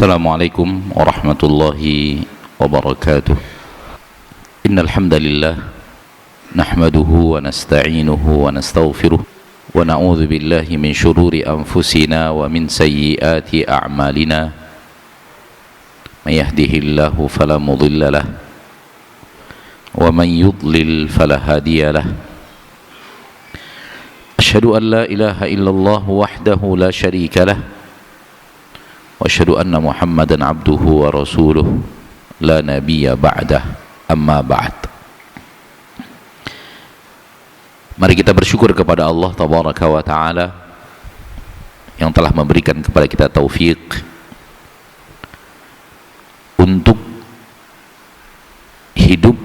Assalamualaikum warahmatullahi wabarakatuh. Innal hamdalillah nahmaduhu wa nasta'inuhu wa nastaghfiruh wa na'udzu billahi min shururi anfusina wa min sayyiati a'malina. May yahdihillahu fala mudilla lahu wa man yudlil fala hadiya lahu. Asyhadu an la ilaha illallah wahdahu la syarika lahu wa asyhadu anna Muhammadan abduhu wa rasuluh la nabiyya ba'dah, amma ba'd. Mari kita bersyukur kepada Allah tabaraka wa ta'ala yang telah memberikan kepada kita taufik untuk hidup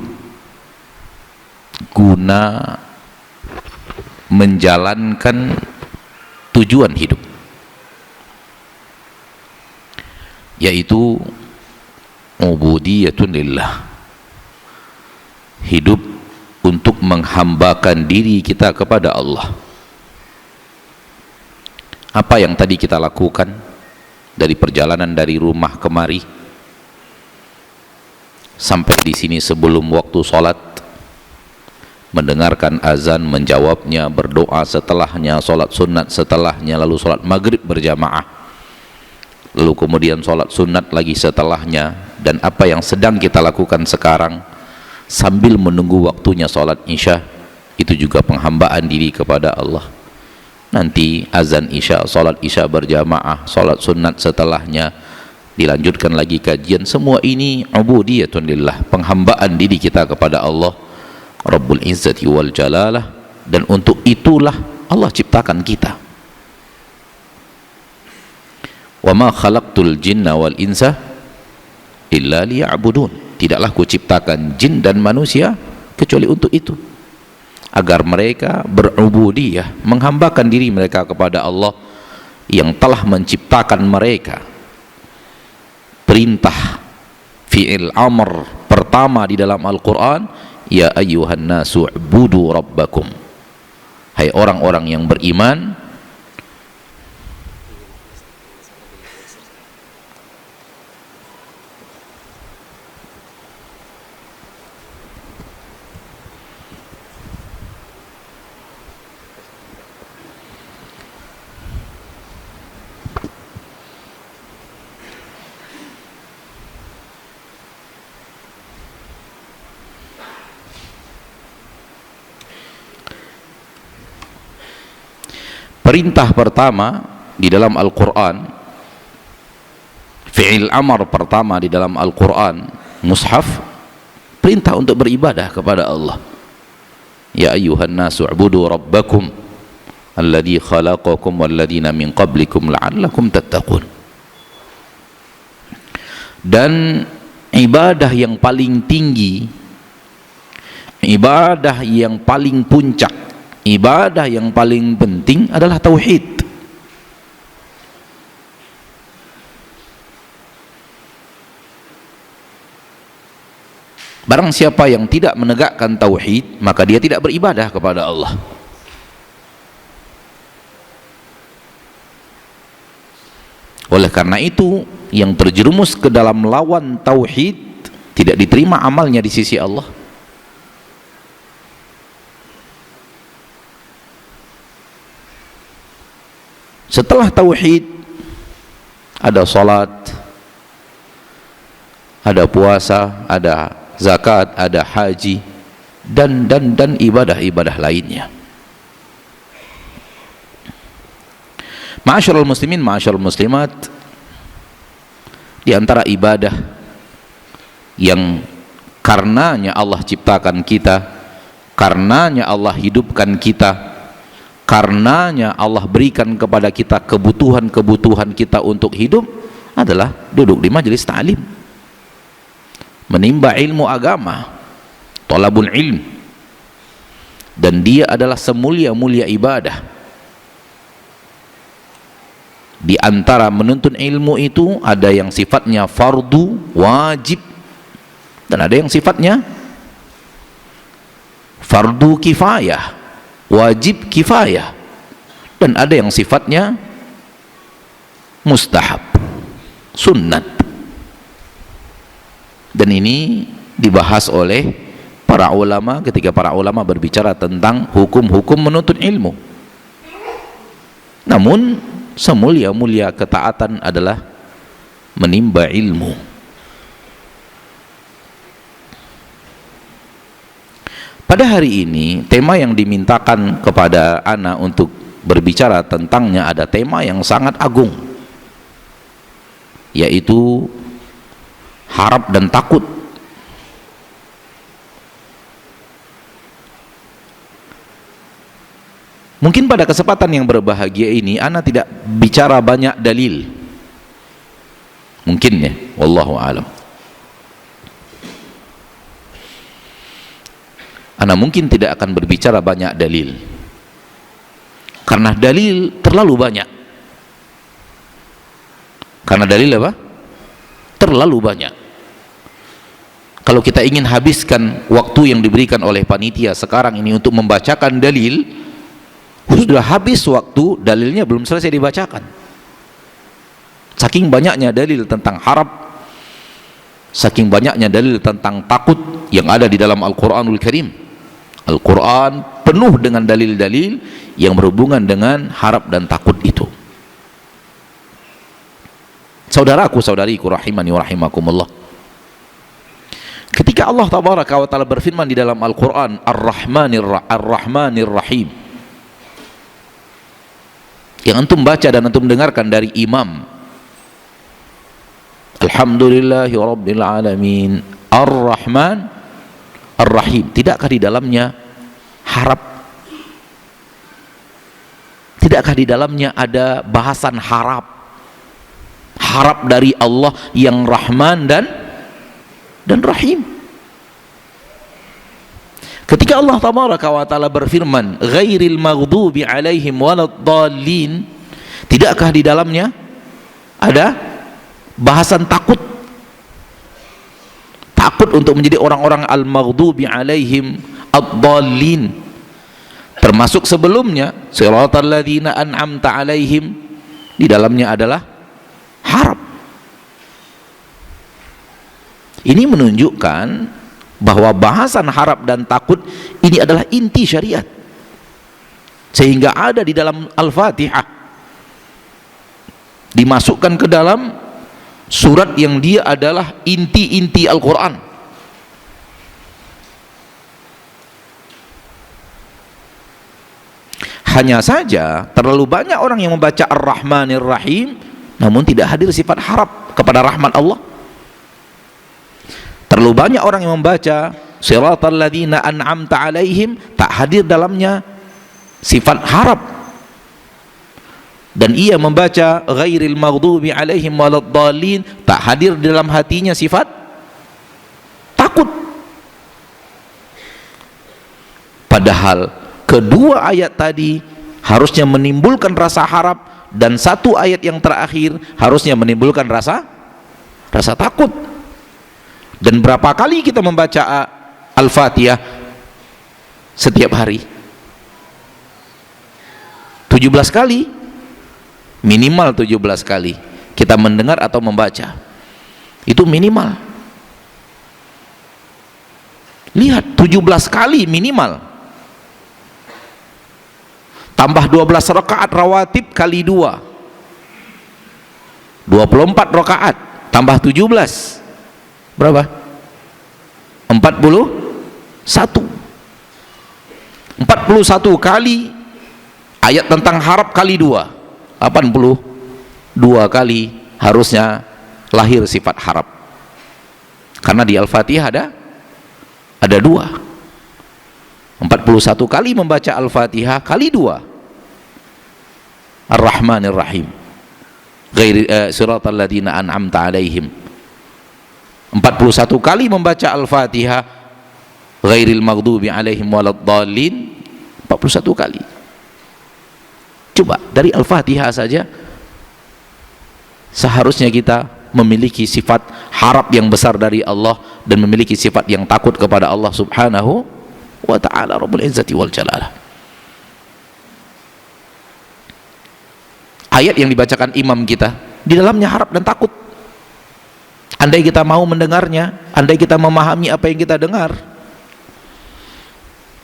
guna menjalankan tujuan hidup, yaitu ubudiyatun lillah, hidup untuk menghambakan diri kita kepada Allah. Apa yang tadi kita lakukan dari perjalanan dari rumah kemari sampai di sini sebelum waktu sholat, mendengarkan azan, menjawabnya, berdoa setelahnya, sholat sunat setelahnya, lalu sholat maghrib berjamaah, lalu kemudian sholat sunat lagi setelahnya, dan apa yang sedang kita lakukan sekarang sambil menunggu waktunya sholat isya, itu juga penghambaan diri kepada Allah. Nanti azan isya, sholat isya berjamaah, sholat sunat setelahnya, dilanjutkan lagi kajian. Semua ini ubudiyatun lillah, penghambaan diri kita kepada Allah Rabbul Izzati wal Jalalah, dan untuk itulah Allah ciptakan kita. Wa ma khalaqtul jinna wal insa illa liya'budun. Tidaklah kuciptakan jin dan manusia kecuali untuk itu, agar mereka berubudiyah, menghambakan diri mereka kepada Allah yang telah menciptakan mereka. Perintah fi'il amr pertama di dalam Al-Quran, ya ayyuhan nasu ubudu rabbakum, hai orang-orang yang beriman, perintah pertama di dalam Al-Quran, fi'il amar pertama di dalam Al-Quran, mushaf, perintah untuk beribadah kepada Allah. Ya ayyuhan nasu ubudu rabbakum alladhi khalaqakum walladhina min qablikum la'allakum tattaqun. Dan ibadah yang paling tinggi, ibadah yang paling puncak, ibadah yang paling penting adalah tauhid. Barang siapa yang tidak menegakkan tauhid, maka dia tidak beribadah kepada Allah. Oleh karena itu, yang terjerumus ke dalam lawan tauhid tidak diterima amalnya di sisi Allah. Setelah tauhid ada salat, ada puasa, ada zakat, ada haji, dan ibadah-ibadah lainnya. Ma'asyiral muslimin, ma'asyiral muslimat, di antara ibadah yang karenanya Allah ciptakan kita, karenanya Allah hidupkan kita, karenanya Allah berikan kepada kita kebutuhan-kebutuhan kita untuk hidup, adalah duduk di majelis ta'lim, menimba ilmu agama, thalabul ilm. Dan dia adalah semulia-mulia ibadah. Di antara menuntut ilmu itu ada yang sifatnya fardu, wajib, dan ada yang sifatnya fardu kifayah, wajib kifayah, dan ada yang sifatnya mustahab, sunnat. Dan ini dibahas oleh para ulama ketika para ulama berbicara tentang hukum-hukum menuntut ilmu. Namun semulia-mulia ketaatan adalah menimba ilmu. Pada hari ini tema yang dimintakan kepada ana untuk berbicara tentangnya ada tema yang sangat agung, yaitu harap dan takut. Mungkin pada kesempatan yang berbahagia ini ana tidak bicara banyak dalil, mungkin ya, wallahu a'lam. Ana mungkin tidak akan berbicara banyak dalil karena dalil terlalu banyak. Karena dalil apa? Terlalu banyak. Kalau kita ingin habiskan waktu yang diberikan oleh panitia sekarang ini untuk membacakan dalil, sudah habis waktu, dalilnya belum selesai dibacakan. Saking banyaknya dalil tentang harap, saking banyaknya dalil tentang takut yang ada di dalam Al-Quranul Karim. Al-Quran penuh dengan dalil-dalil yang berhubungan dengan harap dan takut itu. Saudaraku, saudariku rahimani wa rahimakumullah, ketika Allah tabaraka wa ta'ala berfirman di dalam Al-Quran Ar-Rahmanir Rahim, yang antum baca dan antum dengarkan dari imam, Alhamdulillahi Rabbil Alamin Ar-Rahman Ar-Rahim, tidakkah di dalamnya harap? Tidakkah di dalamnya ada bahasan harap? Harap dari Allah yang Rahman dan Rahim. Ketika Allah tabaraka wa ta'ala berfirman ghairil maghdubi alaihim waladdallin, tidakkah di dalamnya ada bahasan takut? Takut untuk menjadi orang-orang al-maghdubi alaihim ad-dallin. Termasuk sebelumnya siratal ladzina an'amta alaihim, di dalamnya adalah harap. Ini menunjukkan bahwa bahasan harap dan takut ini adalah inti syariat, sehingga ada di dalam Al-Fatihah, dimasukkan ke dalam surat yang dia adalah inti-inti Al-Quran. Hanya saja terlalu banyak orang yang membaca Ar-Rahmanir Rahim namun tidak hadir sifat harap kepada rahmat Allah. Terlalu banyak orang yang membaca Siratal ladzina an'amta alaihim, tak hadir dalamnya sifat harap. Dan ia membaca ghairil maghdubi alaihim waladdallin, tak hadir dalam hatinya sifat takut. Padahal kedua ayat tadi harusnya menimbulkan rasa harap, dan satu ayat yang terakhir harusnya menimbulkan rasa takut. Dan berapa kali kita membaca Al-Fatihah setiap hari? 17 kali, minimal 17 kali kita mendengar atau membaca, itu minimal. Lihat, 17 kali minimal, tambah 12 rakaat rawatib kali 2, 24 rakaat tambah 17 berapa? 41 kali ayat tentang harap kali 2, 82 kali harusnya lahir sifat harap. Karena di Al-Fatihah ada 2. 41 kali membaca Al-Fatihah kali 2 Ar-Rahmanir Rahim siratal ladzina an'amta alaihim. 41 kali membaca Al-Fatihah ghairil maghdubi alaihim waladdallin, 41 kali. Coba dari Al-Fatihah saja seharusnya kita memiliki sifat harap yang besar dari Allah dan memiliki sifat yang takut kepada Allah Subhanahu wa ta'ala Rabbul Izzati wal Jalalah. Ayat yang dibacakan imam kita di dalamnya harap dan takut. andai kita mau mendengarnya, andai kita memahami apa yang kita dengar.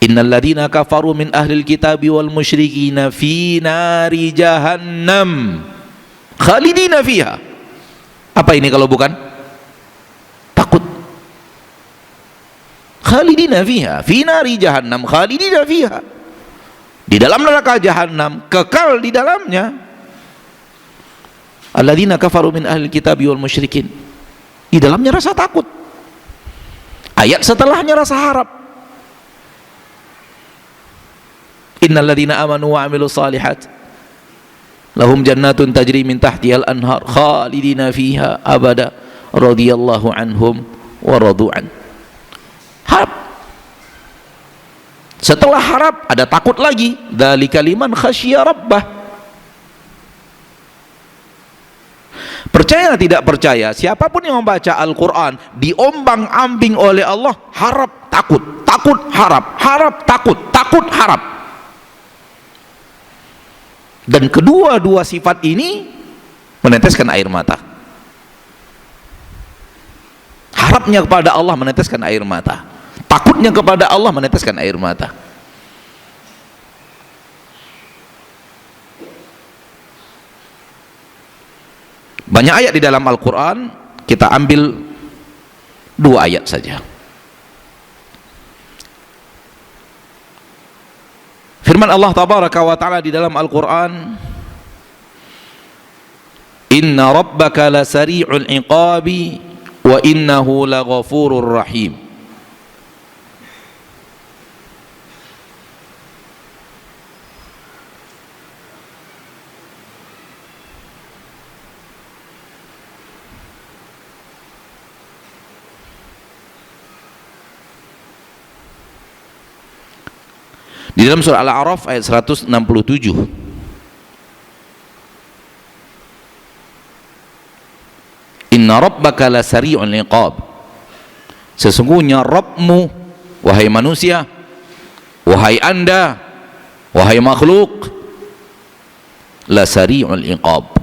Innal ladzina kafaru min ahlil kitabi wal musyrikina fi nari jahannam khalidina fiha. Apa ini kalau bukan takut? Khalidina fiha, fi nari jahannam khalidina fiha, di dalam neraka jahannam, kekal di dalamnya. Alladzina kafaru min ahlil kitabi wal musyrikin, di dalamnya rasa takut. Ayat setelahnya rasa harap. Innal ladzina amanu wa amilus shalihat lahum jannatun tajri min tahtihal anhar khalidina fiha abada radhiyallahu anhum wa radu'an. Harap. Setelah harap ada takut lagi. Dzalika liman khasyya rabbah. Percaya tidak percaya, siapapun yang membaca Al-Quran diombang-ambing oleh Allah, harap, takut, takut, harap, harap, takut, takut, harap. Dan kedua-dua sifat ini meneteskan air mata. Harapnya kepada Allah meneteskan air mata, takutnya kepada Allah meneteskan air mata. Banyak ayat di dalam Al-Quran, kita ambil 2 ayat saja. Firman Allah tabaraka wa ta'ala di dalam Al-Quran, inna rabbaka lasari'ul iqabi wa innahu laghafurur rahim. Di dalam surah Al-A'raf ayat 167, inna rabbaka lasari'ul iqab, sesungguhnya Rabbmu, wahai manusia, wahai anda, wahai makhluk, lasari'ul iqab,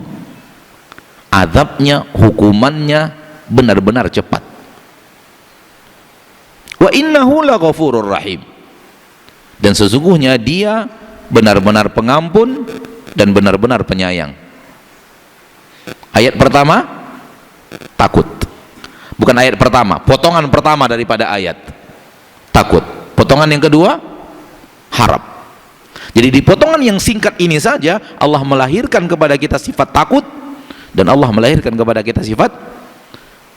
azabnya, hukumannya benar-benar cepat. Wa innahu laghafurur rahim, dan sesungguhnya dia benar-benar pengampun dan benar-benar penyayang. Ayat pertama takut, bukan ayat pertama, potongan pertama daripada ayat takut. Potongan yang kedua harap. Jadi di potongan yang singkat ini saja Allah melahirkan kepada kita sifat takut dan Allah melahirkan kepada kita sifat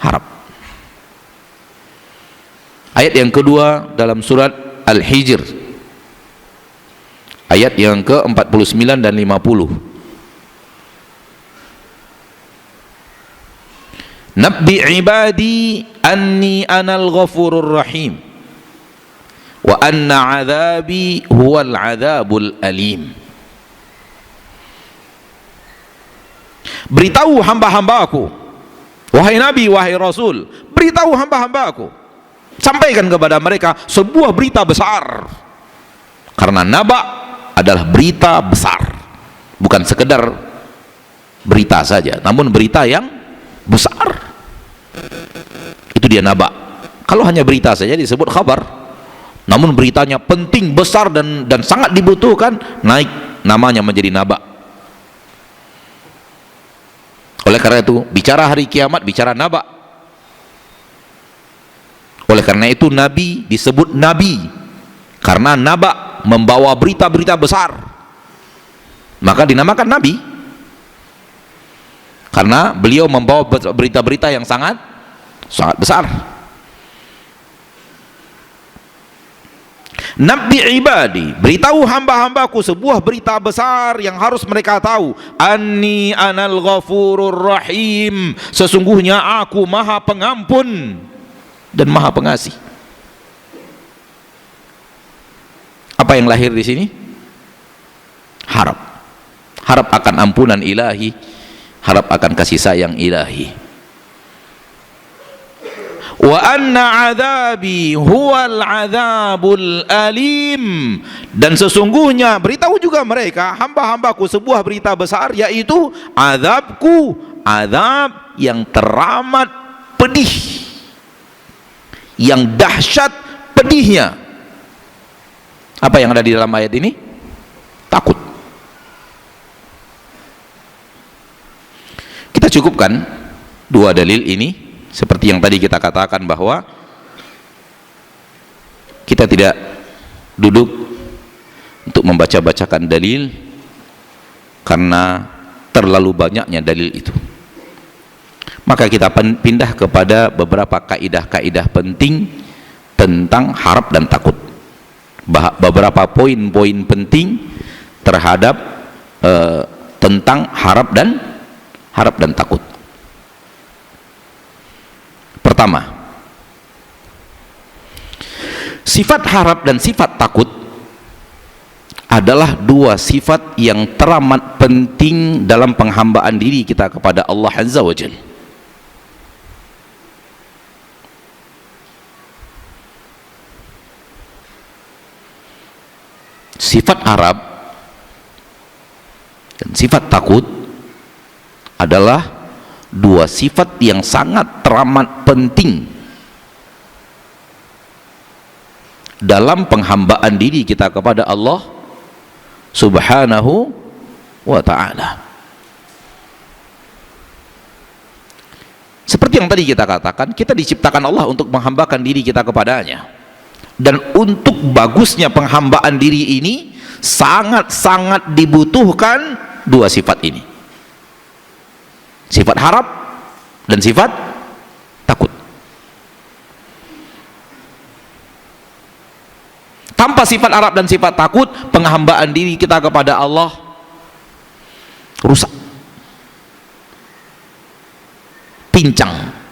harap. Ayat yang kedua dalam surat Al-Hijr, ayat yang ke-49 dan 50. Nabbi ibadi anni anal ghafurur rahim wa anna adzabi huwal adzabul alim. Beritahu hamba-hambaku, wahai Nabi, wahai Rasul, beritahu hamba-hambaku, sampaikan kepada mereka sebuah berita besar. Karena naba adalah berita besar, bukan sekedar berita saja, namun berita yang besar. Itu dia naba. Kalau hanya berita saja disebut khabar, namun beritanya penting, besar dan sangat dibutuhkan, naik namanya menjadi naba. Oleh karena itu bicara hari kiamat, bicara naba. Oleh karena itu Nabi disebut Nabi, karena naba membawa berita-berita besar, maka dinamakan Nabi, karena beliau membawa berita-berita yang sangat besar. Nabi ibadi, beritahu hamba-hambaku sebuah berita besar yang harus mereka tahu. Anni anal ghafurur rahim, sesungguhnya aku maha pengampun dan maha pengasih. Apa yang lahir di sini? Harap. Harap akan ampunan ilahi, harap akan kasih sayang ilahi. Wa anna adzabi huwal adzabul alim, dan sesungguhnya beritahu juga mereka hamba-hambaku sebuah berita besar, yaitu azabku, azab yang teramat pedih, yang dahsyat pedihnya. Apa yang ada di dalam ayat ini? Takut. Kita cukupkan dua dalil ini, seperti yang tadi kita katakan bahwa kita tidak duduk untuk membaca-bacakan dalil karena terlalu banyaknya dalil itu. Maka kita pindah kepada beberapa kaidah-kaidah penting tentang harap dan takut, beberapa poin-poin penting terhadap tentang harap dan takut. Pertama, sifat harap dan sifat takut adalah dua sifat yang teramat penting dalam penghambaan diri kita kepada Allah Azza wa Jalla. Sifat harap dan sifat takut adalah dua sifat yang sangat teramat penting dalam penghambaan diri kita kepada Allah Subhanahu wa ta'ala. Seperti yang tadi kita katakan, kita diciptakan Allah untuk menghambakan diri kita kepadanya, dan untuk bagusnya penghambaan diri ini sangat-sangat dibutuhkan dua sifat ini, sifat harap dan sifat takut. Tanpa sifat harap dan sifat takut, penghambaan diri kita kepada Allah rusak, pincang.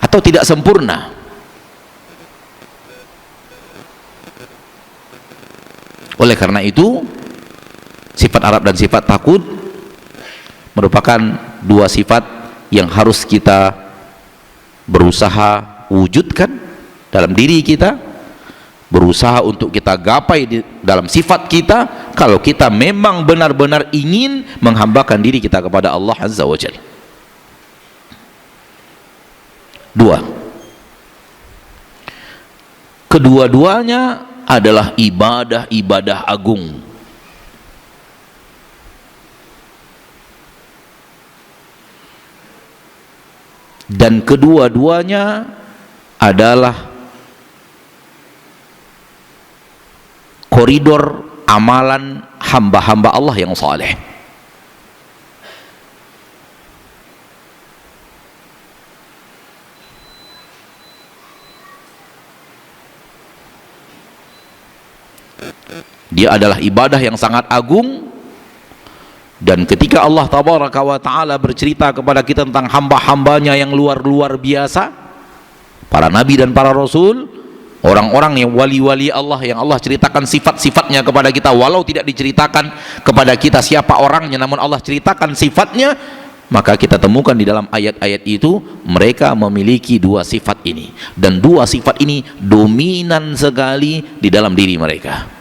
Atau tidak sempurna. Oleh karena itu, sifat harap dan sifat takut merupakan dua sifat yang harus kita berusaha wujudkan dalam diri kita, berusaha untuk kita gapai dalam sifat kita, kalau kita memang benar-benar ingin menghambakan diri kita kepada Allah Azza wa Jalla. Dua, kedua-duanya adalah ibadah-ibadah agung. Dan kedua-duanya adalah koridor amalan hamba-hamba Allah yang saleh. Dia adalah ibadah yang sangat agung, dan ketika Allah Tabaraka wa Ta'ala bercerita kepada kita tentang hamba-hambanya yang luar biasa, para nabi dan para rasul, orang-orang yang wali-wali Allah, yang Allah ceritakan sifat-sifatnya kepada kita, walau tidak diceritakan kepada kita siapa orangnya, namun Allah ceritakan sifatnya, maka kita temukan di dalam ayat-ayat itu mereka memiliki dua sifat ini, dan dua sifat ini dominan sekali di dalam diri mereka.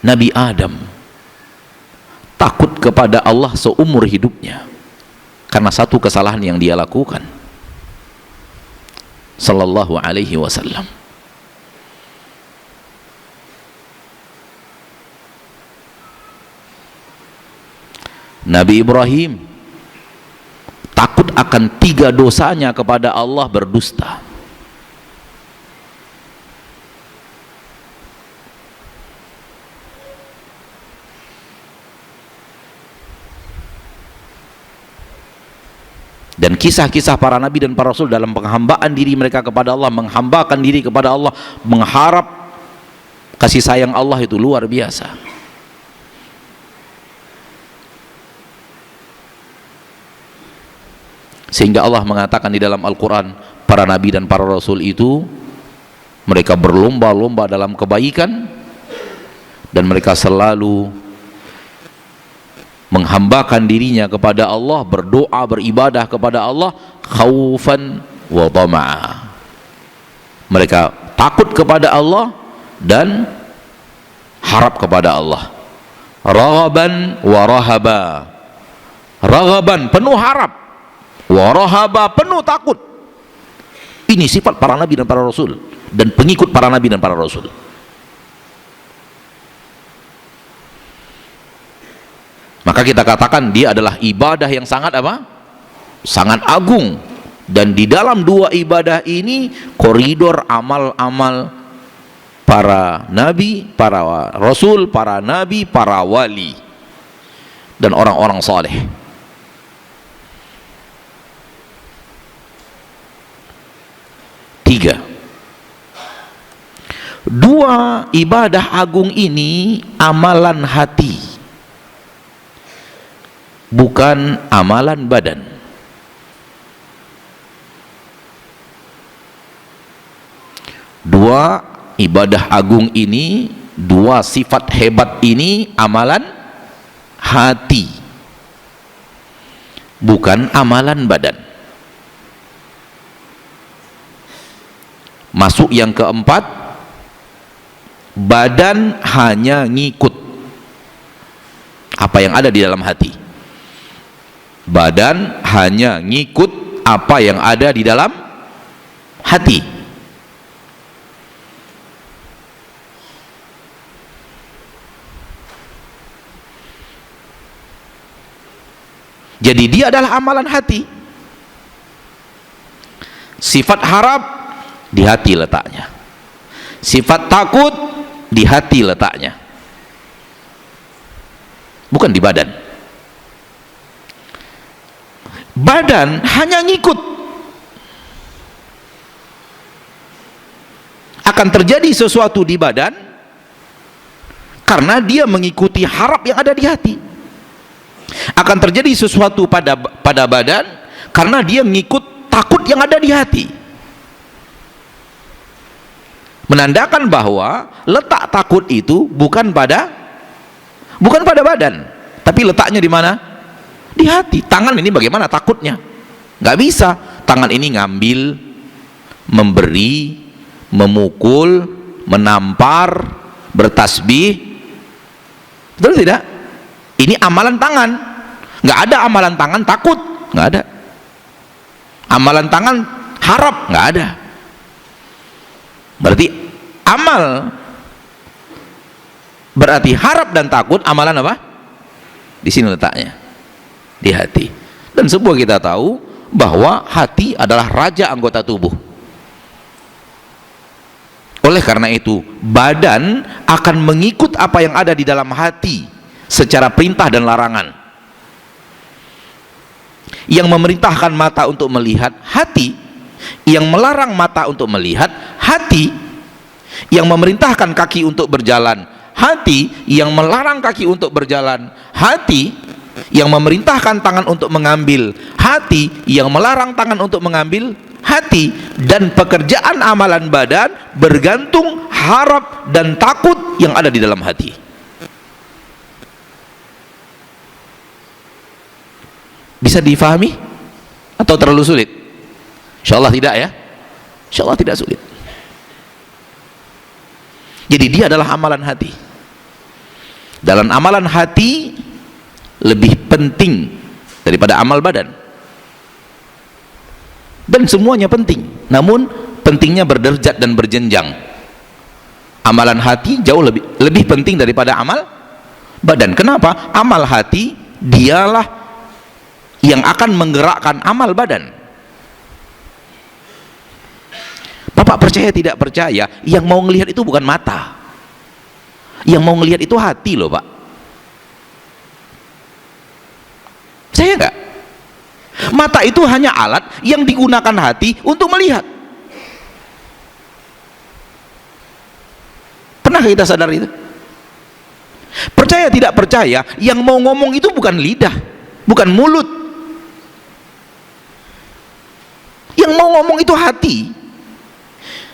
Nabi Adam takut kepada Allah seumur hidupnya karena satu kesalahan yang dia lakukan, sallallahu alaihi wasallam. Nabi Ibrahim takut akan tiga dosanya kepada Allah, berdusta. Dan kisah-kisah para nabi dan para rasul dalam penghambaan diri mereka kepada Allah, menghambakan diri kepada Allah, mengharap kasih sayang Allah itu luar biasa. Sehingga Allah mengatakan di dalam Al-Quran, para nabi dan para rasul itu mereka berlomba-lomba dalam kebaikan, dan mereka selalu menghambakan dirinya kepada Allah, berdoa, beribadah kepada Allah, khaufan wa tama'a, Mereka takut kepada Allah dan harap kepada Allah. Raghaban wa rahaba. Raghaban, penuh harap, wa rahaba, penuh takut. Ini sifat para nabi dan para rasul dan pengikut para nabi dan para rasul. Maka kita katakan dia adalah ibadah yang sangat apa? Sangat agung. Dan di dalam dua ibadah ini koridor amal-amal para nabi, para rasul, para nabi, para wali dan orang-orang saleh. Tiga, dua ibadah agung ini amalan hati, bukan amalan badan. Dua ibadah agung ini, dua sifat hebat ini amalan hati, bukan amalan badan. Masuk yang keempat, badan hanya ngikut apa yang ada di dalam hati. Badan hanya ngikut apa yang ada di dalam hati. Jadi dia adalah amalan hati. Sifat harap di hati letaknya. Sifat takut di hati letaknya, bukan di badan. Badan hanya ngikut. Akan terjadi sesuatu di badan karena dia mengikuti harap yang ada di hati. Akan terjadi sesuatu pada badan karena dia mengikut takut yang ada di hati. Menandakan bahwa letak takut itu bukan pada badan, tapi letaknya di mana? Di hati. Tangan ini bagaimana takutnya? Nggak bisa. Tangan ini ngambil, memberi, memukul, menampar, bertasbih. Betul tidak? Ini amalan tangan. Nggak ada amalan tangan takut, nggak ada. Amalan tangan harap, nggak ada. Berarti berarti harap dan takut amalan apa? Di sini letaknya, di hati. Dan semua kita tahu bahwa hati adalah raja anggota tubuh. Oleh karena itu, badan akan mengikut apa yang ada di dalam hati secara perintah dan larangan. Yang memerintahkan mata untuk melihat, hati. Yang melarang mata untuk melihat, hati. Yang memerintahkan kaki untuk berjalan, hati. Yang melarang kaki untuk berjalan, hati. Yang memerintahkan tangan untuk mengambil, hati. Yang melarang tangan untuk mengambil, hati. Dan pekerjaan amalan badan bergantung harap dan takut yang ada di dalam hati. Bisa difahami atau terlalu sulit? Insyaallah tidak ya. Insyaallah tidak sulit. Jadi dia adalah amalan hati. Dalam amalan hati lebih penting daripada amal badan. Dan semuanya penting, namun pentingnya berderajat dan berjenjang. Amalan hati jauh lebih penting daripada amal badan. Kenapa? Amal hati dialah yang akan menggerakkan amal badan. Bapak percaya tidak percaya, yang mau ngelihat itu bukan mata, yang mau ngelihat itu hati loh Pak. Saya enggak. Mata itu hanya alat yang digunakan hati untuk melihat. Pernahkah kita sadar itu? Percaya tidak percaya, yang mau ngomong itu bukan lidah, bukan mulut. Yang mau ngomong itu hati.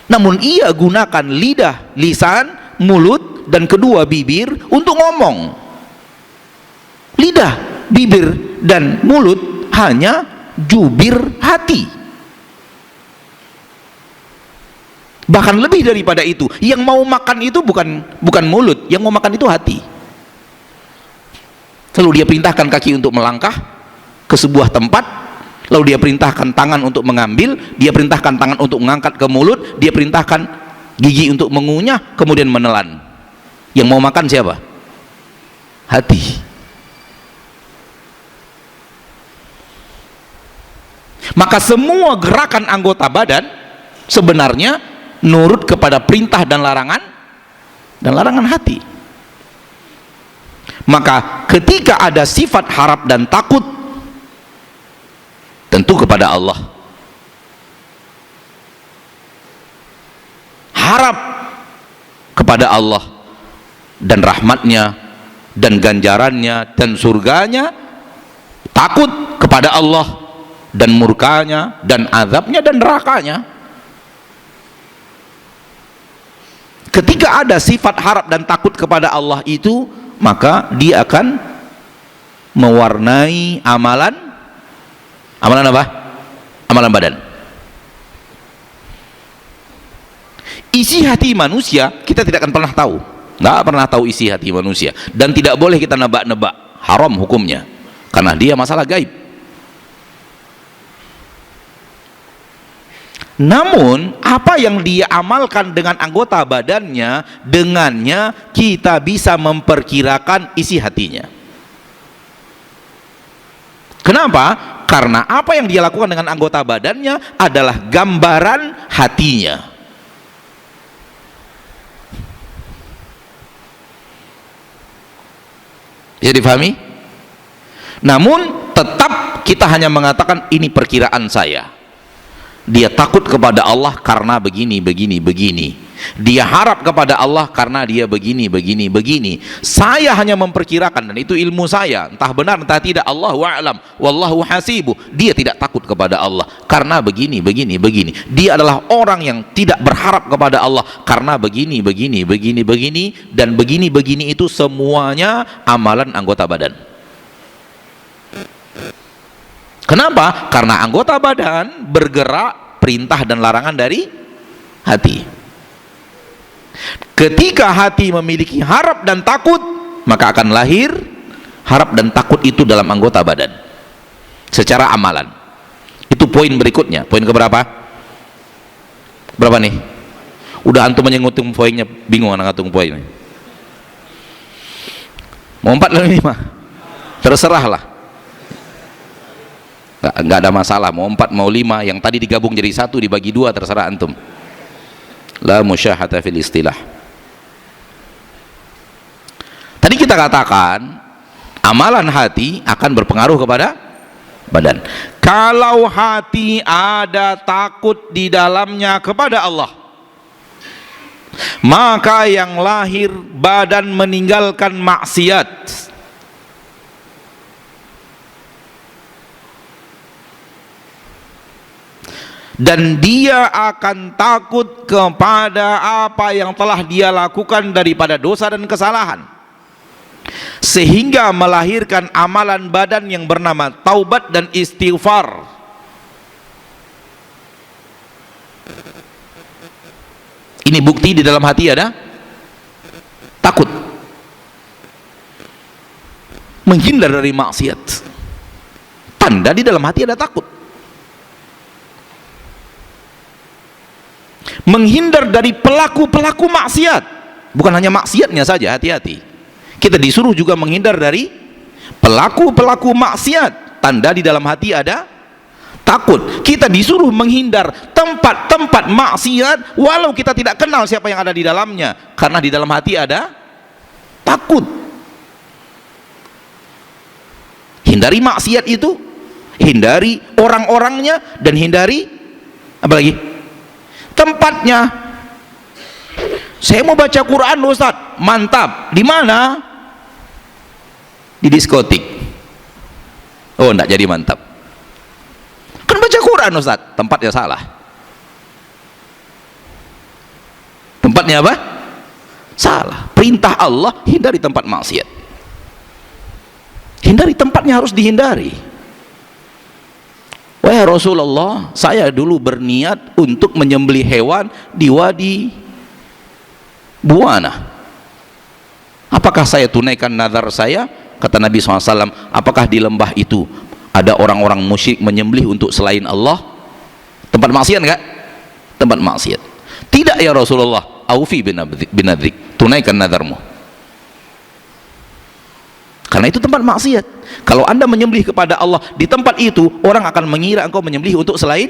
Namun ia gunakan lidah, lisan, mulut, dan kedua bibir untuk ngomong. Lidah, bibir, dan mulut hanya jubir hati. Bahkan lebih daripada itu, yang mau makan itu bukan mulut, yang mau makan itu hati. Lalu dia perintahkan kaki untuk melangkah ke sebuah tempat, lalu dia perintahkan tangan untuk mengambil, dia perintahkan tangan untuk mengangkat ke mulut, dia perintahkan gigi untuk mengunyah, kemudian menelan. Yang mau makan siapa? Hati. Maka semua gerakan anggota badan sebenarnya nurut kepada perintah dan larangan hati. Maka ketika ada sifat harap dan takut, tentu kepada Allah. Harap kepada Allah dan rahmatnya dan ganjarannya dan surganya, takut kepada Allah dan murkanya dan azabnya dan nerakanya. Ketika ada sifat harap dan takut kepada Allah itu, maka dia akan mewarnai amalan apa? Amalan badan. Isi hati manusia kita tidak akan pernah tahu, nggak pernah tahu isi hati manusia, dan tidak boleh kita nebak-nebak, haram hukumnya, karena dia masalah gaib. Namun apa yang dia amalkan dengan anggota badannya, dengannya kita bisa memperkirakan isi hatinya. Kenapa? Karena apa yang dia lakukan dengan anggota badannya adalah gambaran hatinya. Bisa difahami? Namun tetap kita hanya mengatakan ini perkiraan saya. Dia takut kepada Allah karena begini. Dia harap kepada Allah karena dia begini. Saya hanya memperkirakan, dan itu ilmu saya, entah benar entah tidak, Allahu a'lam, wallahu hasibuh. Dia tidak takut kepada Allah karena begini. Dia adalah orang yang tidak berharap kepada Allah karena begini, dan begini itu semuanya amalan anggota badan. Kenapa? Karena anggota badan bergerak perintah dan larangan dari hati. Ketika hati memiliki harap dan takut, maka akan lahir harap dan takut itu dalam anggota badan secara amalan. Itu poin berikutnya. Poin keberapa? Berapa nih? Udah antum aja ngutung poinnya, bingung anak ngutung poinnya. Mau 4 atau 5? Terserah lah. Nggak ada masalah, mau 4 mau 5, yang tadi digabung jadi 1 dibagi 2, terserah antum. La musyahata fil istilah. Tadi kita katakan amalan hati akan berpengaruh kepada badan. Kalau hati ada takut di dalamnya kepada Allah, maka yang lahir badan meninggalkan maksiat. Dan dia akan takut kepada apa yang telah dia lakukan daripada dosa dan kesalahan, sehingga melahirkan amalan badan yang bernama taubat dan istighfar. Ini bukti di dalam hati ada takut, menghindar dari maksiat. Tanda di dalam hati ada takut. Menghindar dari pelaku-pelaku maksiat, bukan hanya maksiatnya saja, hati-hati. Kita disuruh juga menghindar dari pelaku-pelaku maksiat. Tanda di dalam hati ada takut. Kita disuruh menghindar tempat-tempat maksiat walau kita tidak kenal siapa yang ada di dalamnya, karena di dalam hati ada takut. Hindari maksiat itu, hindari orang-orangnya, dan hindari apa lagi? Tempatnya. Saya mau baca Quran Ustaz, mantap. Di mana? Di diskotik. Oh, enggak jadi mantap. Kan baca Quran Ustaz, tempatnya salah. Tempatnya apa? Salah. Perintah Allah, hindari tempat maksiat. Hindari tempatnya, harus dihindari. wahai Rasulullah, saya dulu berniat untuk menyembelih hewan di Wadi Buana. Apakah saya tunaikan nazar saya? Kata Nabi SAW, apakah di lembah itu ada orang-orang musyrik menyembelih untuk selain Allah? Tempat maksiat enggak? Tempat maksiat. Tidak ya Rasulullah. Aufi binadrik, tunaikan nazarmu. Karena itu tempat maksiat. Kalau anda menyembelih kepada Allah di tempat itu, orang akan mengira engkau menyembelih untuk selain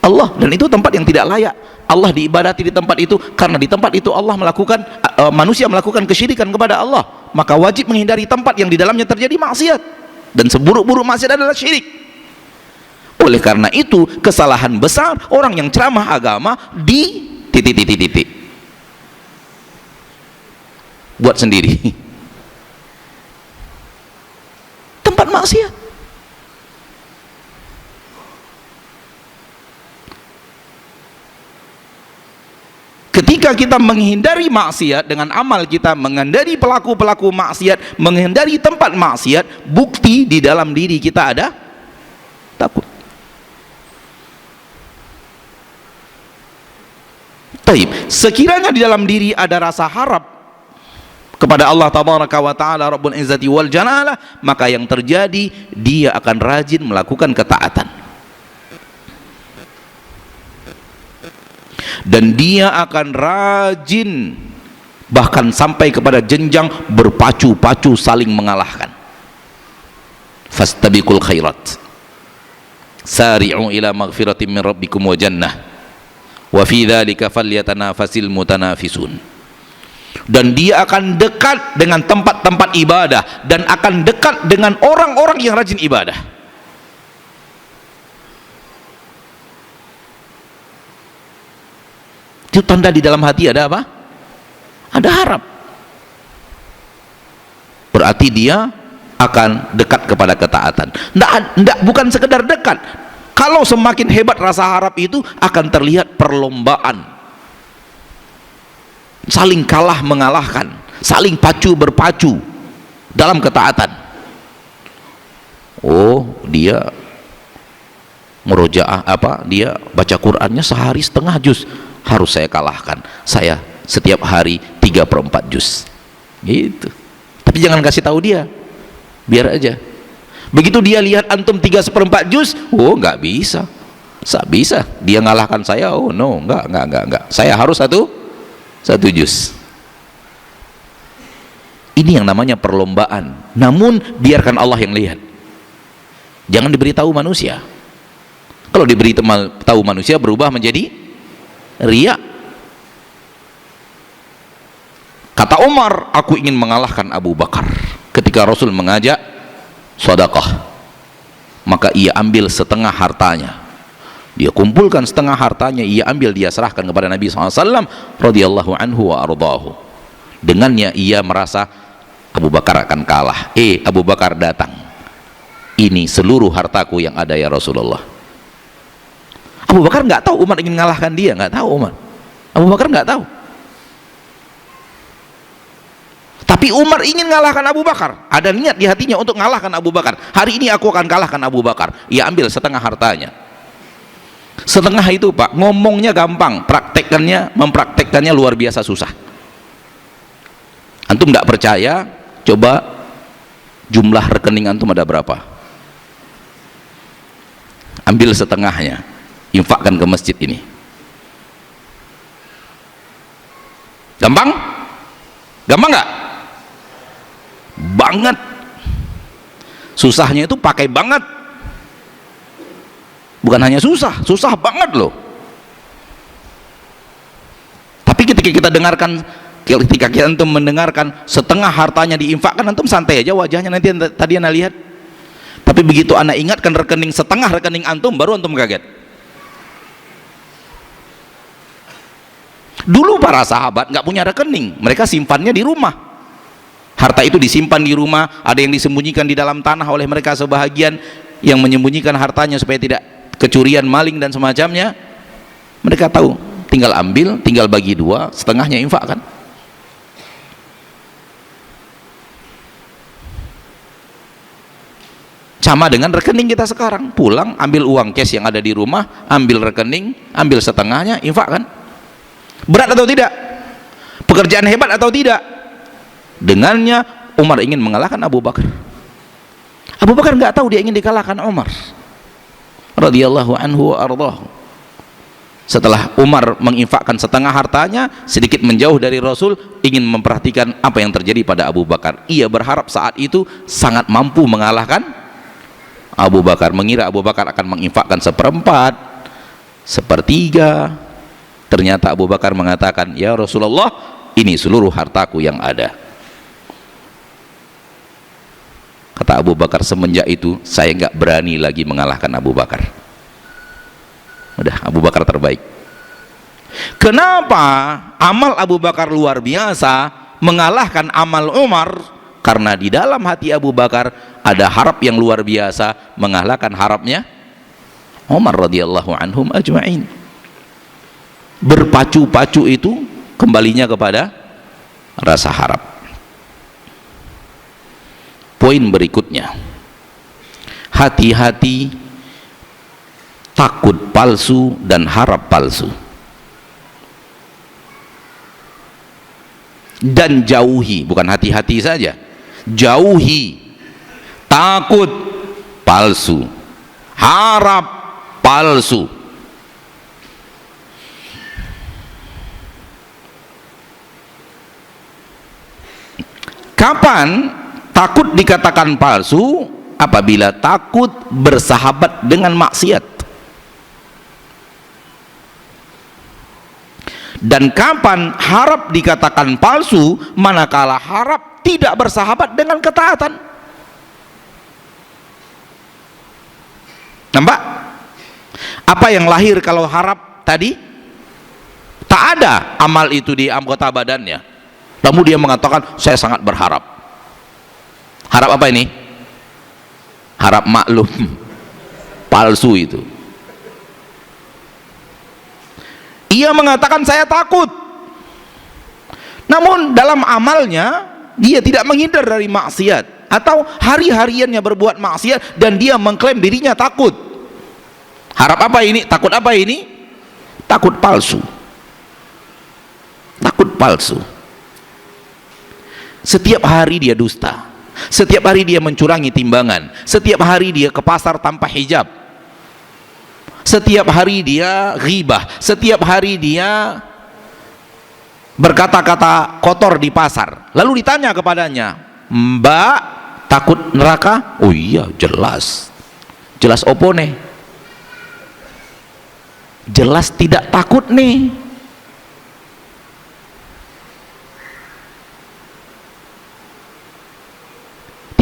Allah, dan itu tempat yang tidak layak Allah diibadati di tempat itu. Karena di tempat itu Allah melakukan manusia melakukan kesyirikan kepada Allah, maka wajib menghindari tempat yang di dalamnya terjadi maksiat, dan seburuk-buruk maksiat adalah syirik. Oleh karena itu, kesalahan besar orang yang ceramah agama di titik-titik buat sendiri tempat maksiat. Ketika kita menghindari maksiat dengan amal kita, menghindari pelaku-pelaku maksiat, menghindari tempat maksiat, bukti di dalam diri kita ada takut. Taib, sekiranya di dalam diri ada rasa harap kepada Allah Tabaraka wa Ta'ala Rabbul Izzati wal Jalalah, maka yang terjadi, dia akan rajin melakukan ketaatan, dan dia akan rajin bahkan sampai kepada jenjang berpacu-pacu saling mengalahkan. Fastabiqul khairat, sari'u ila maghfiratin min rabbikum wa jannah wa fi dzalika falyatanafasil mutanafisun. Dan dia akan dekat dengan tempat-tempat ibadah, dan akan dekat dengan orang-orang yang rajin ibadah. Itu tanda di dalam hati ada apa? Ada harap. Berarti dia akan dekat kepada ketaatan. Bukan sekedar dekat. Kalau semakin hebat rasa harap itu, akan terlihat perlombaan, saling kalah mengalahkan, saling pacu berpacu dalam ketaatan. Oh, dia murojaah dia baca Qur'annya sehari setengah juz, harus saya kalahkan, saya setiap hari 3/4 juz gitu. Tapi jangan kasih tahu dia, biar aja. Begitu dia lihat antum 3/4 juz, oh nggak bisa dia ngalahkan saya. Oh no, enggak, saya harus satu juz. Ini yang namanya perlombaan. Namun biarkan Allah yang lihat, jangan diberitahu manusia. Kalau diberitahu manusia, berubah menjadi riya. Kata Umar, aku ingin mengalahkan Abu Bakar. Ketika Rasul mengajak sedekah, maka ia ambil setengah hartanya, dia kumpulkan setengah hartanya, ia ambil, dia serahkan kepada Nabi SAW radhiyallahu anhu wa ardahu. Dengannya ia merasa Abu Bakar akan kalah. Abu Bakar datang, ini seluruh hartaku yang ada ya Rasulullah. Abu Bakar nggak tahu Umar ingin mengalahkan dia, nggak tahu Umar. Abu Bakar nggak tahu. Tapi Umar ingin mengalahkan Abu Bakar, ada niat di hatinya untuk mengalahkan Abu Bakar. Hari ini aku akan kalahkan Abu Bakar. Ia ambil setengah hartanya. Setengah itu Pak, ngomongnya gampang, mempraktekkannya luar biasa susah. Antum tidak percaya, coba jumlah rekening antum ada berapa, ambil setengahnya, infakkan ke masjid ini. Gampang? Gampang nggak? Banget. Susahnya itu pakai banget. Bukan hanya susah banget loh. Tapi ketika kita antum mendengarkan setengah hartanya diinfakkan, antum santai aja wajahnya, nanti tadi anda lihat. Tapi begitu anda ingatkan rekening, setengah rekening antum, baru antum kaget. Dulu para sahabat nggak punya rekening, mereka simpannya di rumah. Harta itu disimpan di rumah, ada yang disembunyikan di dalam tanah oleh mereka sebahagian, yang menyembunyikan hartanya supaya tidak kecurian, maling dan semacamnya. Mereka tahu, tinggal ambil, tinggal bagi dua, setengahnya infakkan. Sama dengan rekening kita sekarang, pulang ambil uang cash yang ada di rumah, ambil rekening, ambil setengahnya, infak kan? Berat atau tidak? Pekerjaan hebat atau tidak? Dengannya Umar ingin mengalahkan Abu Bakar. Abu Bakar nggak tahu dia ingin dikalahkan Umar radhiyallahu anhu wa ardhahu. Setelah Umar menginfakkan setengah hartanya, sedikit menjauh dari Rasul, ingin memperhatikan apa yang terjadi pada Abu Bakar. Ia berharap saat itu sangat mampu mengalahkan Abu Bakar, mengira Abu Bakar akan menginfakkan seperempat, sepertiga. Ternyata Abu Bakar mengatakan, ya Rasulullah, ini seluruh hartaku yang ada. Kata Abu Bakar, semenjak itu saya nggak berani lagi mengalahkan Abu Bakar. Udah, Abu Bakar terbaik. Kenapa amal Abu Bakar luar biasa mengalahkan amal Umar? Karena di dalam hati Abu Bakar ada harap yang luar biasa mengalahkan harapnya Umar radhiyallahu anhum ajma'in. Berpacu-pacu itu kembalinya kepada rasa harap. Poin berikutnya, hati-hati takut palsu dan harap palsu, dan jauhi, bukan hati-hati saja, jauhi takut palsu, harap palsu. Kapan takut dikatakan palsu? Apabila takut bersahabat dengan maksiat. Dan kapan harap dikatakan palsu? Manakala harap tidak bersahabat dengan ketaatan. Nampak? Apa yang lahir kalau harap tadi? Tak ada amal itu di anggota badannya, namun dia mengatakan saya sangat berharap. Harap apa ini? Harap maklum. Palsu itu. Ia mengatakan saya takut, namun dalam amalnya dia tidak menghindar dari maksiat, atau hari-hariannya berbuat maksiat dan dia mengklaim dirinya takut. Harap apa ini? Takut apa ini? Takut palsu. Takut palsu. Setiap hari dia dusta, setiap hari dia mencurangi timbangan, setiap hari dia ke pasar tanpa hijab, setiap hari dia ghibah, setiap hari dia berkata-kata kotor di pasar. Lalu ditanya kepadanya, Mbak takut neraka? Oh iya, jelas. Jelas opo nih? Jelas tidak takut nih.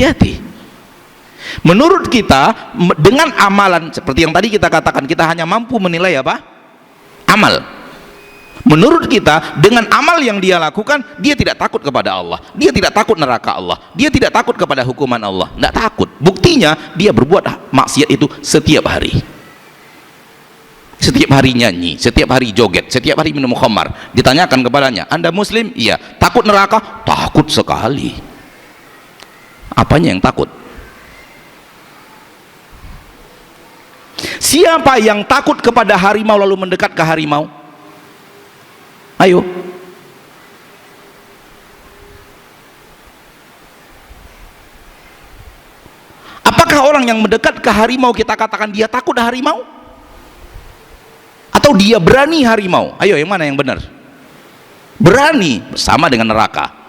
Hati-hati. Menurut kita, dengan amalan seperti yang tadi kita katakan, kita hanya mampu menilai apa? Amal. Menurut kita, dengan amal yang dia lakukan, dia tidak takut kepada Allah, dia tidak takut neraka Allah, dia tidak takut kepada hukuman Allah. Tidak takut. Buktinya dia berbuat maksiat itu setiap hari. Setiap hari nyanyi, setiap hari joget, setiap hari minum khamar. Ditanyakan kepadanya, Anda muslim? Iya. Takut neraka? Takut sekali. Apanya yang takut? Siapa yang takut kepada harimau lalu mendekat ke harimau? Ayo. Apakah orang yang mendekat ke harimau kita katakan dia takut harimau? Atau dia berani harimau? Ayo, yang mana yang benar? Berani. Sama dengan neraka.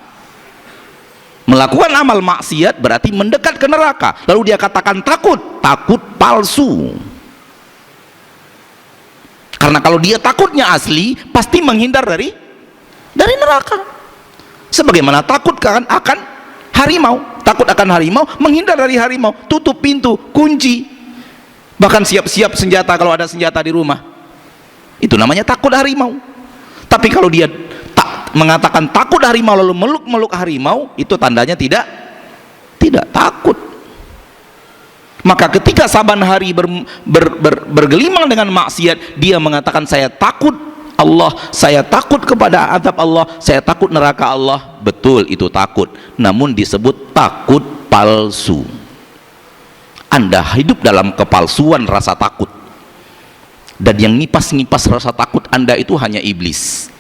Melakukan amal maksiat berarti mendekat ke neraka, lalu dia katakan takut. Takut palsu. Karena kalau dia takutnya asli, pasti menghindar dari neraka. Sebagaimana takut akan harimau, takut akan harimau, menghindar dari harimau, tutup pintu, kunci, bahkan siap-siap senjata kalau ada senjata di rumah. Itu namanya takut harimau. Tapi kalau dia mengatakan takut harimau lalu meluk-meluk harimau, itu tandanya tidak takut. Maka ketika saban hari bergelimang dengan maksiat, dia mengatakan saya takut Allah, saya takut kepada azab Allah, saya takut neraka Allah. Betul, itu takut, namun disebut takut palsu. Anda hidup dalam kepalsuan rasa takut, dan yang ngipas-ngipas rasa takut Anda itu hanya iblis.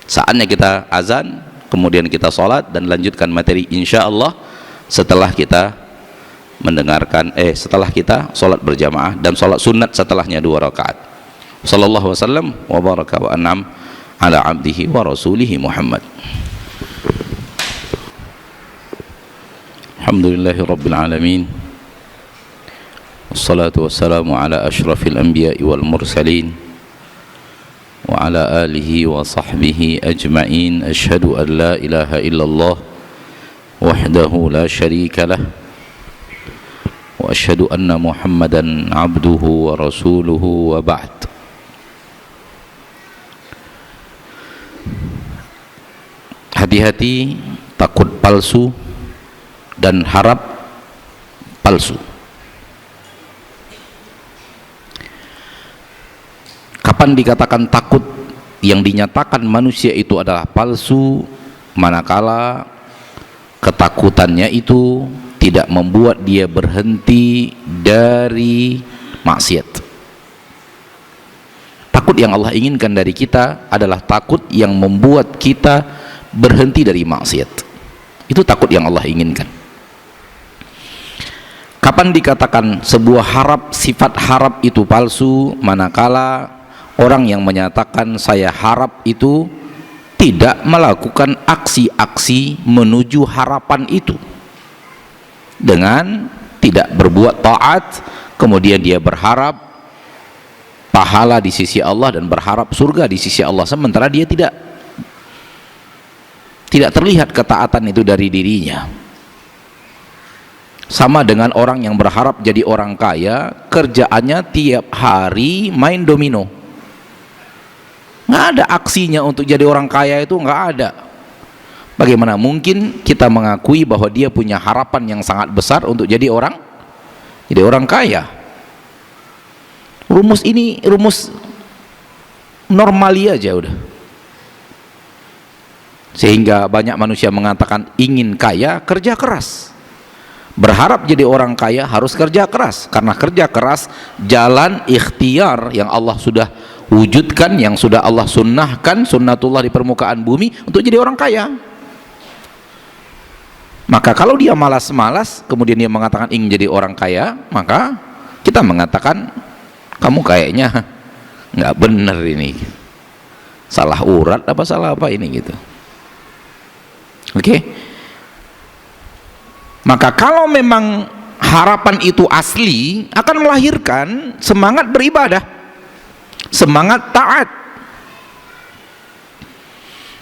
Saatnya kita azan, kemudian kita sholat dan lanjutkan materi insya Allah setelah kita mendengarkan setelah kita sholat berjamaah dan sholat sunat setelahnya 2 rakaat. Sallallahu wasallam wa baraka wa an'am ala abdihi wa rasulihi Muhammad. Alhamdulillahi rabbil alamin, wassalatu wassalamu ala ashrafil anbiya'i wal mursalin wa ala alihi wa sahbihi ajma'in. Ashhadu an la ilaha illallah wahdahu la syarika lah wa ashhadu anna muhammadan abduhu wa rasuluhu wa ba'd. Hati-hati takut palsu dan harap palsu. Kapan dikatakan takut yang dinyatakan manusia itu adalah palsu? Manakala ketakutannya itu tidak membuat dia berhenti dari maksiat. Takut yang Allah inginkan dari kita adalah takut yang membuat kita berhenti dari maksiat. Itu takut yang Allah inginkan. Kapan dikatakan sebuah harap, sifat harap itu palsu? Manakala orang yang menyatakan saya harap itu tidak melakukan aksi-aksi menuju harapan itu, dengan tidak berbuat taat, kemudian dia berharap pahala di sisi Allah dan berharap surga di sisi Allah, sementara dia tidak terlihat ketaatan itu dari dirinya. Sama dengan orang yang berharap jadi orang kaya, kerjaannya tiap hari main domino, nggak ada aksinya untuk jadi orang kaya, itu nggak ada. Bagaimana mungkin kita mengakui bahwa dia punya harapan yang sangat besar untuk jadi orang kaya? Rumus ini rumus normali aja udah. Sehingga banyak manusia mengatakan ingin kaya, kerja keras. Berharap jadi orang kaya harus kerja keras, karena kerja keras jalan ikhtiar yang Allah sudah wujudkan, yang sudah Allah sunnahkan, sunnatullah di permukaan bumi untuk jadi orang kaya. Maka kalau dia malas-malas kemudian dia mengatakan ingin jadi orang kaya, maka kita mengatakan kamu kayaknya nggak bener ini, salah urat apa salah apa ini gitu. Oke? Maka kalau memang harapan itu asli, akan melahirkan semangat beribadah, semangat taat.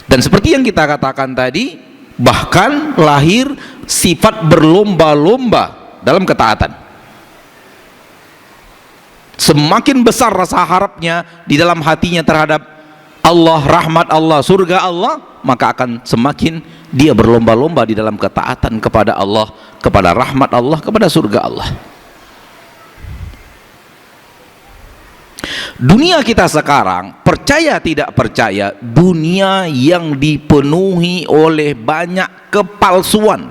Dan seperti yang kita katakan tadi, bahkan lahir sifat berlomba-lomba dalam ketaatan. Semakin besar rasa harapnya di dalam hatinya terhadap Allah, rahmat Allah, surga Allah, maka akan semakin dia berlomba-lomba di dalam ketaatan kepada Allah, kepada rahmat Allah, kepada surga Allah. Dunia kita sekarang, percaya tidak percaya, dunia yang dipenuhi oleh banyak kepalsuan.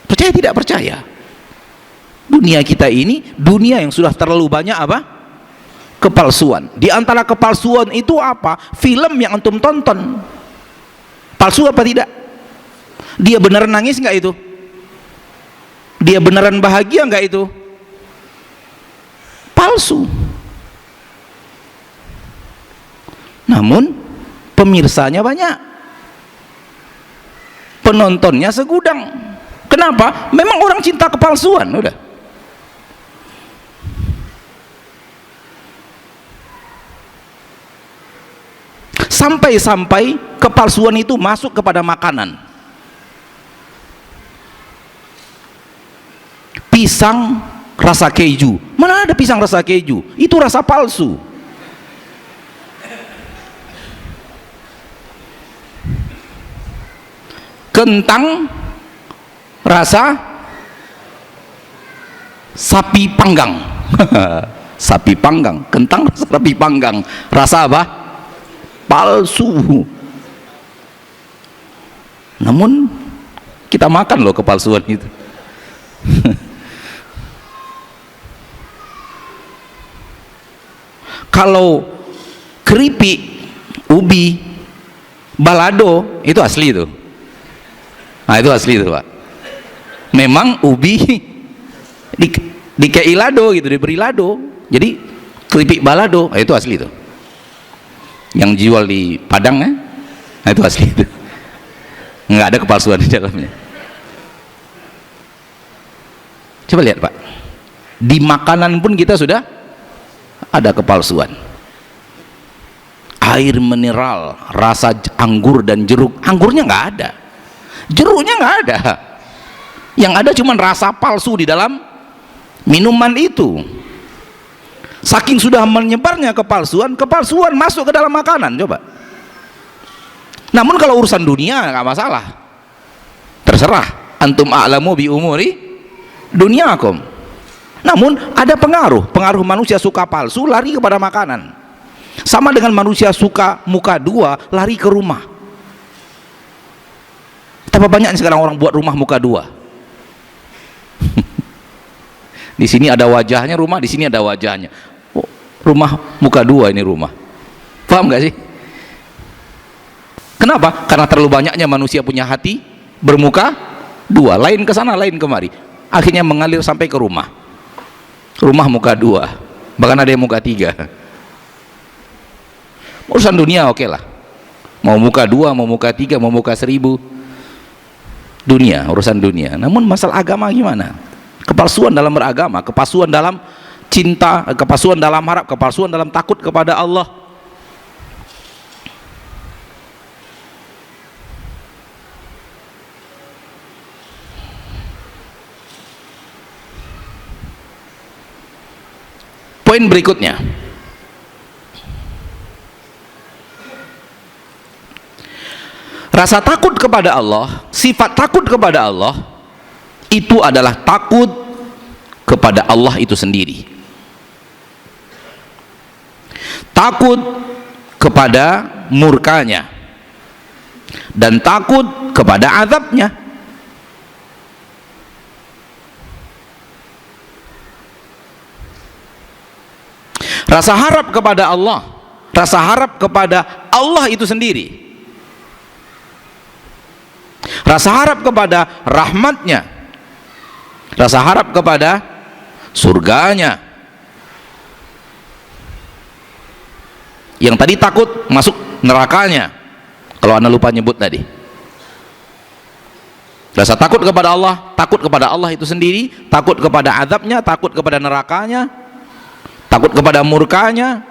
Percaya tidak percaya, dunia kita ini dunia yang sudah terlalu banyak apa? Kepalsuan. Di antara kepalsuan itu apa? Film yang antum tonton palsu apa tidak? Dia beneran nangis nggak itu? Dia beneran bahagia nggak itu? Palsu. Namun pemirsanya banyak, penontonnya segudang. Kenapa? Memang orang cinta kepalsuan, udah. Sampai-sampai kepalsuan itu masuk kepada makanan. Pisang rasa keju, mana ada pisang rasa keju? Itu rasa palsu. Kentang rasa sapi panggang. Sapi panggang, kentang rasa sapi panggang. Rasa apa? palsu. Namun kita makan loh kepalsuan itu. Kalau keripik, ubi, balado itu asli itu. Nah itu asli itu Pak. Memang ubi dikei lado gitu, diberi lado. Jadi keripik balado itu asli itu. Yang jual di Padang nah itu asli itu. Nggak ada kepalsuan di dalamnya. Coba lihat Pak, di makanan pun kita sudah ada kepalsuan. Air mineral rasa anggur dan jeruk, anggurnya nggak ada, jeruknya nggak ada, yang ada cuma rasa palsu di dalam minuman itu. Saking sudah menyebarnya kepalsuan, kepalsuan masuk ke dalam makanan. Coba. Namun kalau urusan dunia nggak masalah, terserah, antum a'lamu bi umuri dunyakum. Namun ada pengaruh manusia suka palsu lari kepada makanan, sama dengan manusia suka muka dua lari ke rumah. Betapa banyak sekarang orang buat rumah muka dua. Di sini ada wajahnya rumah, di sini ada wajahnya. Oh, rumah muka dua ini rumah. Paham nggak sih? Kenapa? Karena terlalu banyaknya manusia punya hati bermuka dua, lain ke sana lain kemari, akhirnya mengalir sampai ke rumah muka dua, bahkan ada yang muka tiga. Urusan dunia oke lah, mau muka dua, mau muka tiga, mau muka 1000, dunia, urusan dunia. Namun masalah agama gimana? Kepalsuan dalam beragama, kepalsuan dalam cinta, kepalsuan dalam harap, kepalsuan dalam takut kepada Allah. Poin berikutnya, rasa takut kepada Allah, sifat takut kepada Allah itu adalah takut kepada Allah itu sendiri, takut kepada murkanya, dan takut kepada azabnya. Rasa harap kepada Allah, rasa harap kepada Allah itu sendiri, rasa harap kepada rahmatnya, rasa harap kepada surganya. Yang tadi takut masuk nerakanya, kalau anda lupa nyebut tadi. Rasa takut kepada Allah itu sendiri, takut kepada azabnya, takut kepada nerakanya, takut kepada murkanya.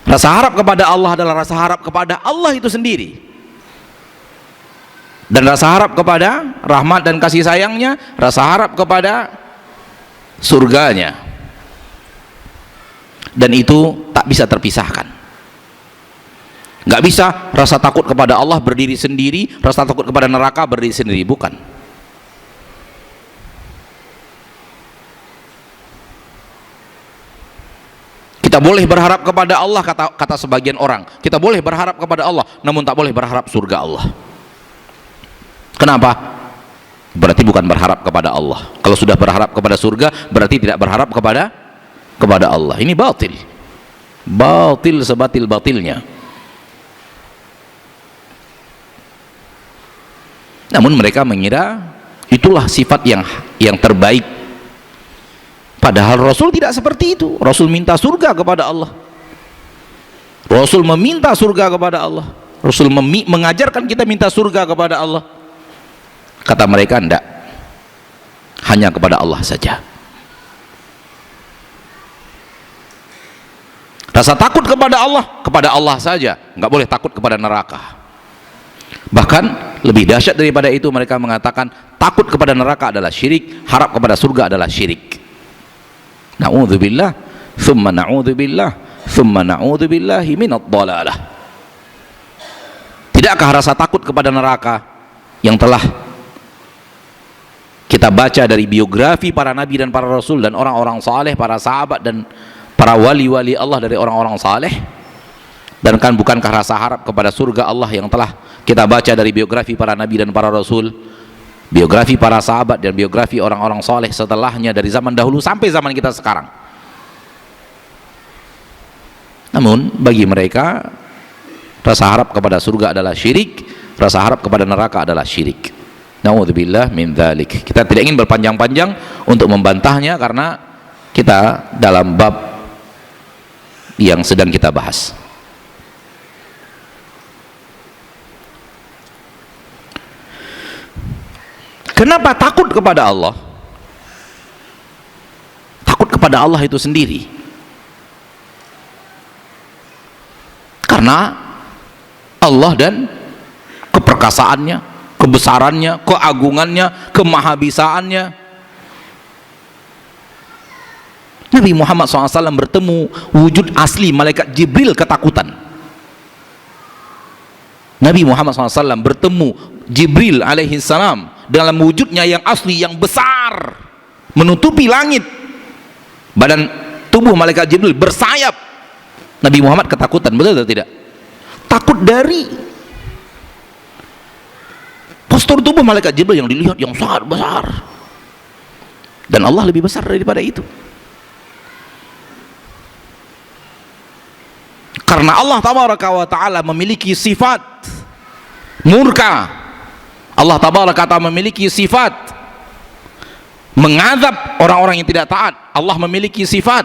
Rasa harap kepada Allah adalah rasa harap kepada Allah itu sendiri, dan rasa harap kepada rahmat dan kasih sayangnya, rasa harap kepada surganya. Dan itu tak bisa terpisahkan. Nggak bisa rasa takut kepada Allah berdiri sendiri, rasa takut kepada neraka berdiri sendiri, bukan. Kita boleh berharap kepada Allah, kata sebagian orang, kita boleh berharap kepada Allah, namun tak boleh berharap surga Allah. Kenapa? Berarti bukan berharap kepada Allah. Kalau sudah berharap kepada surga, berarti tidak berharap kepada Allah. Ini batil, batil sebatil-batilnya. Namun mereka mengira itulah sifat yang terbaik. Padahal Rasul tidak seperti itu. Rasul minta surga kepada Allah, Rasul meminta surga kepada Allah, Rasul mengajarkan kita minta surga kepada Allah. Kata mereka, enggak, hanya kepada Allah saja. Rasa takut kepada Allah saja, enggak boleh takut kepada neraka. Bahkan lebih dahsyat daripada itu, mereka mengatakan takut kepada neraka adalah syirik, harap kepada surga adalah syirik. Na'udzubillah, thumma na'udzubillah, thumma na'udzubillahi minad dhalalah. Tidakkah rasa takut kepada neraka yang telah kita baca dari biografi para nabi dan para rasul dan orang-orang saleh, para sahabat dan para wali-wali Allah dari orang-orang saleh, Dan kan bukankah rasa harap kepada surga Allah yang telah kita baca dari biografi para nabi dan para rasul, biografi para sahabat dan biografi orang-orang soleh setelahnya dari zaman dahulu sampai zaman kita sekarang. Namun bagi mereka rasa harap kepada surga adalah syirik, rasa harap kepada neraka adalah syirik. Na'udzubillah min dzalik. Kita tidak ingin berpanjang-panjang untuk membantahnya karena kita dalam bab yang sedang kita bahas. Kenapa takut kepada Allah? Takut kepada Allah itu sendiri karena Allah dan keperkasaannya, kebesarannya, keagungannya, kemahabisaannya. Nabi Muhammad SAW bertemu wujud asli malaikat Jibril, ketakutan. Nabi Muhammad SAW bertemu Jibril alaihissalam dalam wujudnya yang asli, yang besar, menutupi langit. Badan tubuh malaikat Jibril bersayap. Nabi Muhammad ketakutan, betul atau tidak? Takut dari postur tubuh malaikat Jibril yang dilihat yang sangat besar, dan Allah lebih besar daripada itu. Karena Allah tabaraka wa ta'ala memiliki sifat murka, Allah tabaraka wa ta'ala memiliki sifat mengazab orang-orang yang tidak taat, Allah memiliki sifat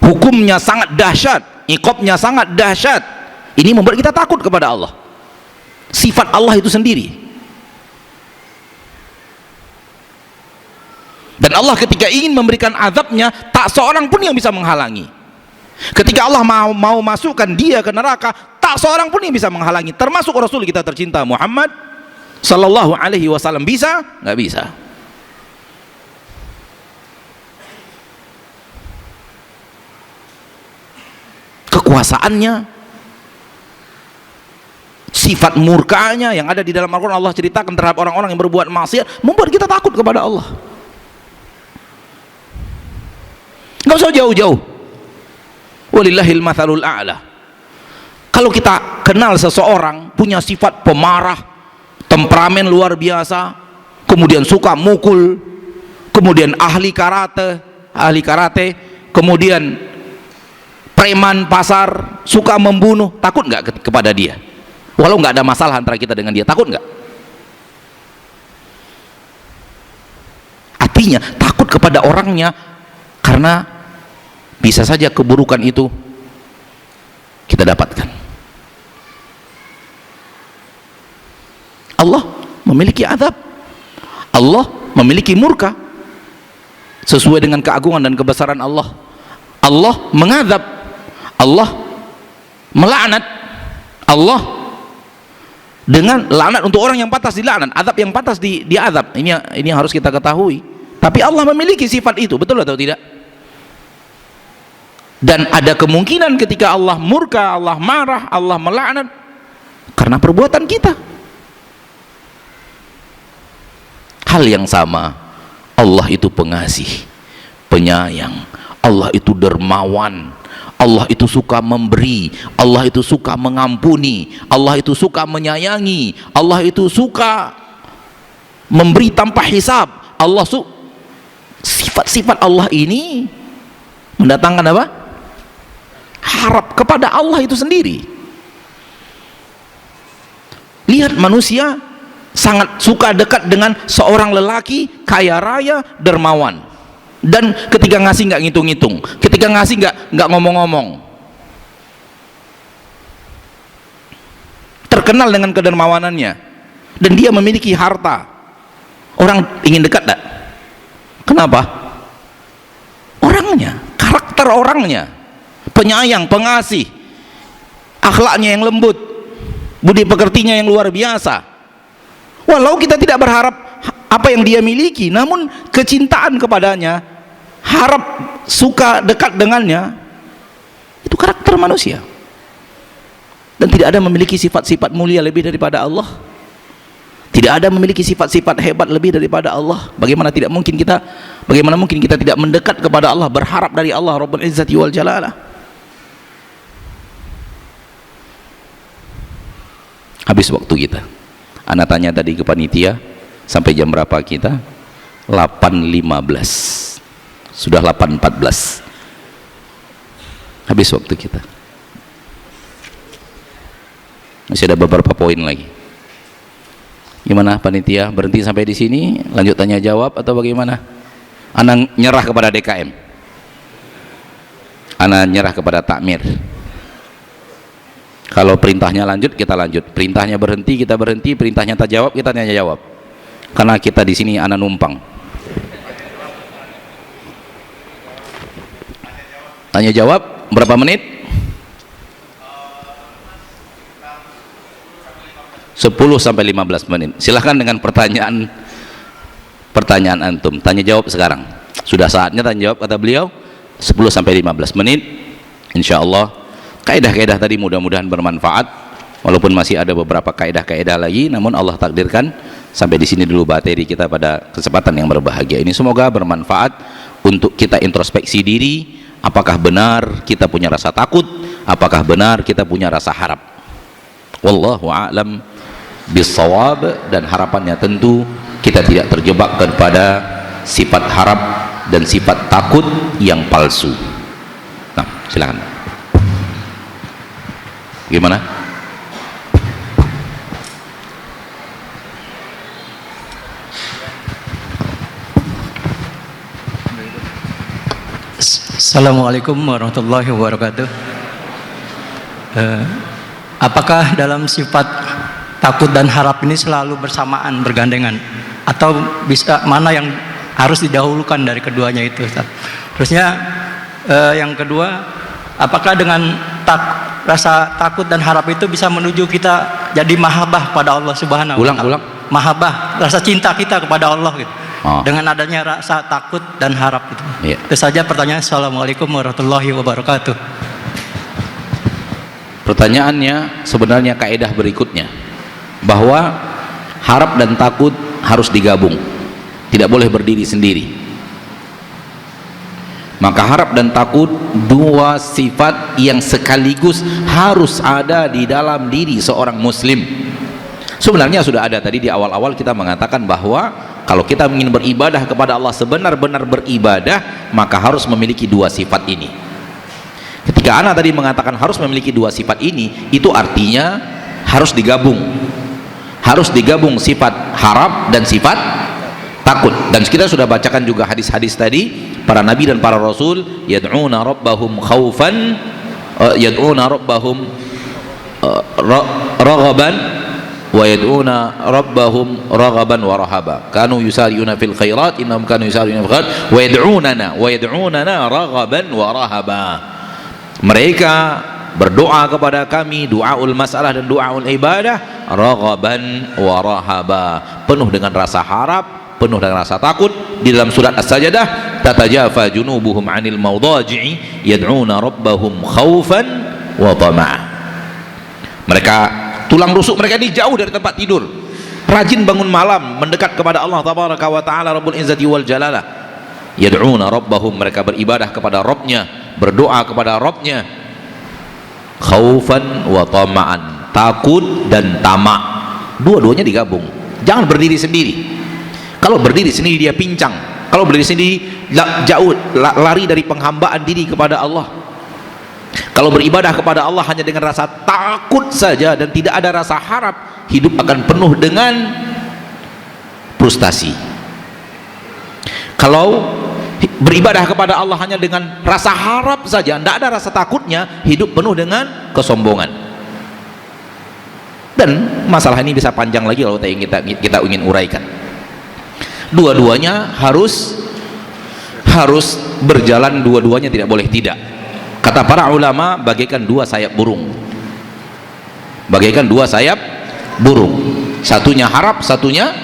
hukumnya sangat dahsyat, iqabnya sangat dahsyat. Ini membuat kita takut kepada Allah, sifat Allah itu sendiri. Dan Allah ketika ingin memberikan azabnya, tak seorang pun yang bisa menghalangi. Ketika Allah mau masukkan dia ke neraka, tak seorang pun yang bisa menghalangi, termasuk Rasul kita tercinta Muhammad sallallahu alaihi wasallam. Bisa? Nggak bisa. Kekuasaannya, sifat murkanya yang ada di dalam Al-Quran Allah ceritakan terhadap orang-orang yang berbuat maksiat, membuat kita takut kepada Allah. Nggak usah jauh-jauh. Walillahil mathalul a'la. Kalau kita kenal seseorang punya sifat pemarah, temperamen luar biasa, kemudian suka mukul, kemudian ahli karate, kemudian preman pasar, suka membunuh, takut nggak kepada dia? Walau nggak ada masalah antara kita dengan dia, takut nggak? Artinya takut kepada orangnya karena bisa saja keburukan itu kita dapatkan. Allah memiliki azab, Allah memiliki murka sesuai dengan keagungan dan kebesaran Allah. Allah mengazab, Allah melaknat, Allah dengan laknat untuk orang yang pantas dilaknat, azab yang pantas diazab. Ini yang harus kita ketahui. Tapi Allah memiliki sifat itu, betul atau tidak? Dan ada kemungkinan ketika Allah murka, Allah marah, Allah melaknat karena perbuatan kita. Hal yang sama, Allah itu pengasih, penyayang, Allah itu dermawan, Allah itu suka memberi, Allah itu suka mengampuni, Allah itu suka menyayangi, Allah itu suka memberi tanpa hisab. Sifat-sifat Allah ini mendatangkan apa? Harap kepada Allah itu sendiri. Lihat manusia sangat suka dekat dengan seorang lelaki kaya raya, dermawan, dan ketika ngasih nggak ngitung-ngitung, ketika ngasih nggak ngomong-ngomong, terkenal dengan kedermawanannya, dan dia memiliki harta. Orang ingin dekat tak? Kenapa? Orangnya, karakter orangnya, penyayang, pengasih, akhlaknya yang lembut, budi pekertinya yang luar biasa. Walau kita tidak berharap apa yang dia miliki, namun kecintaan kepadanya, harap suka dekat dengannya, itu karakter manusia. Dan tidak ada memiliki sifat-sifat mulia lebih daripada Allah, tidak ada memiliki sifat-sifat hebat lebih daripada Allah. Bagaimana mungkin kita tidak mendekat kepada Allah, berharap dari Allah Rabbul Izzati wal Jalalah. Habis waktu kita. Ana tanya tadi ke panitia, sampai jam berapa kita? 8.15. Sudah 8.14. Habis waktu kita. Masih ada beberapa poin lagi. Gimana panitia? Berhenti sampai di sini? Lanjut tanya jawab atau bagaimana? Ana nyerah kepada DKM. Ana nyerah kepada takmir. Kalau perintahnya lanjut, kita lanjut. Perintahnya berhenti, kita berhenti. Perintahnya tak jawab, kita tanya jawab. Karena kita di sini ana numpang. Tanya jawab berapa menit? 10 sampai 15 menit. Silahkan dengan pertanyaan antum. Tanya jawab sekarang. Sudah saatnya tanya jawab, kata beliau. 10 sampai 15 menit. Insyaallah kaidah-kaidah tadi mudah-mudahan bermanfaat. Walaupun masih ada beberapa kaidah-kaidah lagi, namun Allah takdirkan sampai di sini dulu materi kita pada kesempatan yang berbahagia ini. Semoga bermanfaat untuk kita introspeksi diri. Apakah benar kita punya rasa takut? Apakah benar kita punya rasa harap? Wallahu a'lam bissawab. Dan harapannya tentu kita tidak terjebak kepada sifat harap dan sifat takut yang palsu. Nah, silakan. Gimana? Assalamualaikum warahmatullahi wabarakatuh. Apakah dalam sifat takut dan harap ini selalu bersamaan, bergandengan, atau bisa mana yang harus didahulukan dari keduanya itu, Ustaz? Terusnya yang kedua, apakah dengan rasa takut dan harap itu bisa menuju kita jadi mahabbah pada Allah Subhanahu wa Ta'ala? Ulang. Mahabbah, rasa cinta kita kepada Allah gitu. Dengan adanya rasa takut dan harap gitu. Iya. Itu saja pertanyaan. Assalamualaikum warahmatullahi wabarakatuh. Pertanyaannya sebenarnya kaidah berikutnya, bahwa harap dan takut harus digabung, tidak boleh berdiri sendiri. Maka harap dan takut dua sifat yang sekaligus harus ada di dalam diri seorang muslim. Sebenarnya sudah ada tadi di awal-awal kita mengatakan bahwa kalau kita ingin beribadah kepada Allah sebenar-benar beribadah, maka harus memiliki dua sifat ini. Ketika ana tadi mengatakan harus memiliki dua sifat ini, itu artinya harus digabung. Harus digabung sifat harap dan sifat takut. Dan kita sudah bacakan juga hadis-hadis tadi, para nabi dan para rasul yad'una rabbahum khaufan yad'una rabbahum raghaban wa yad'una rabbahum raghaban wa rahaba. Kanu yusari'una fil khairat, innahum kanu yusari'una fil khairat wa yad'unana raghaban wa rahaba. Mereka berdoa kepada kami, doaul masalah dan doaul ibadah, raghaban wa rahaba, penuh dengan rasa harap, penuh dengan rasa takut. Di dalam surat As-Sajdah, tatajafa junubuhum 'anil mawdaji'i yad'una rabbahum khaufan wa tama'a. Mereka, tulang rusuk mereka ini jauh dari tempat tidur, rajin bangun malam mendekat kepada Allah tabaraka wa ta'ala Rabbul Izzati wal Jalalah. Yad'una rabbahum, mereka beribadah kepada Rabbnya, berdoa kepada Rabbnya, khaufan wa tama'an, takut dan tamak. Dua-duanya digabung, jangan berdiri sendiri. Kalau berdiri sendiri dia pincang, kalau berdiri sendiri jauh, lari dari penghambaan diri kepada Allah. Kalau beribadah kepada Allah hanya dengan rasa takut saja dan tidak ada rasa harap, hidup akan penuh dengan frustasi. Kalau beribadah kepada Allah hanya dengan rasa harap saja, tidak ada rasa takutnya, hidup penuh dengan kesombongan. Dan masalah ini bisa panjang lagi kalau kita ingin uraikan. Dua-duanya harus berjalan, dua-duanya tidak boleh tidak. Kata para ulama, bagaikan dua sayap burung, bagaikan dua sayap burung, satunya harap, satunya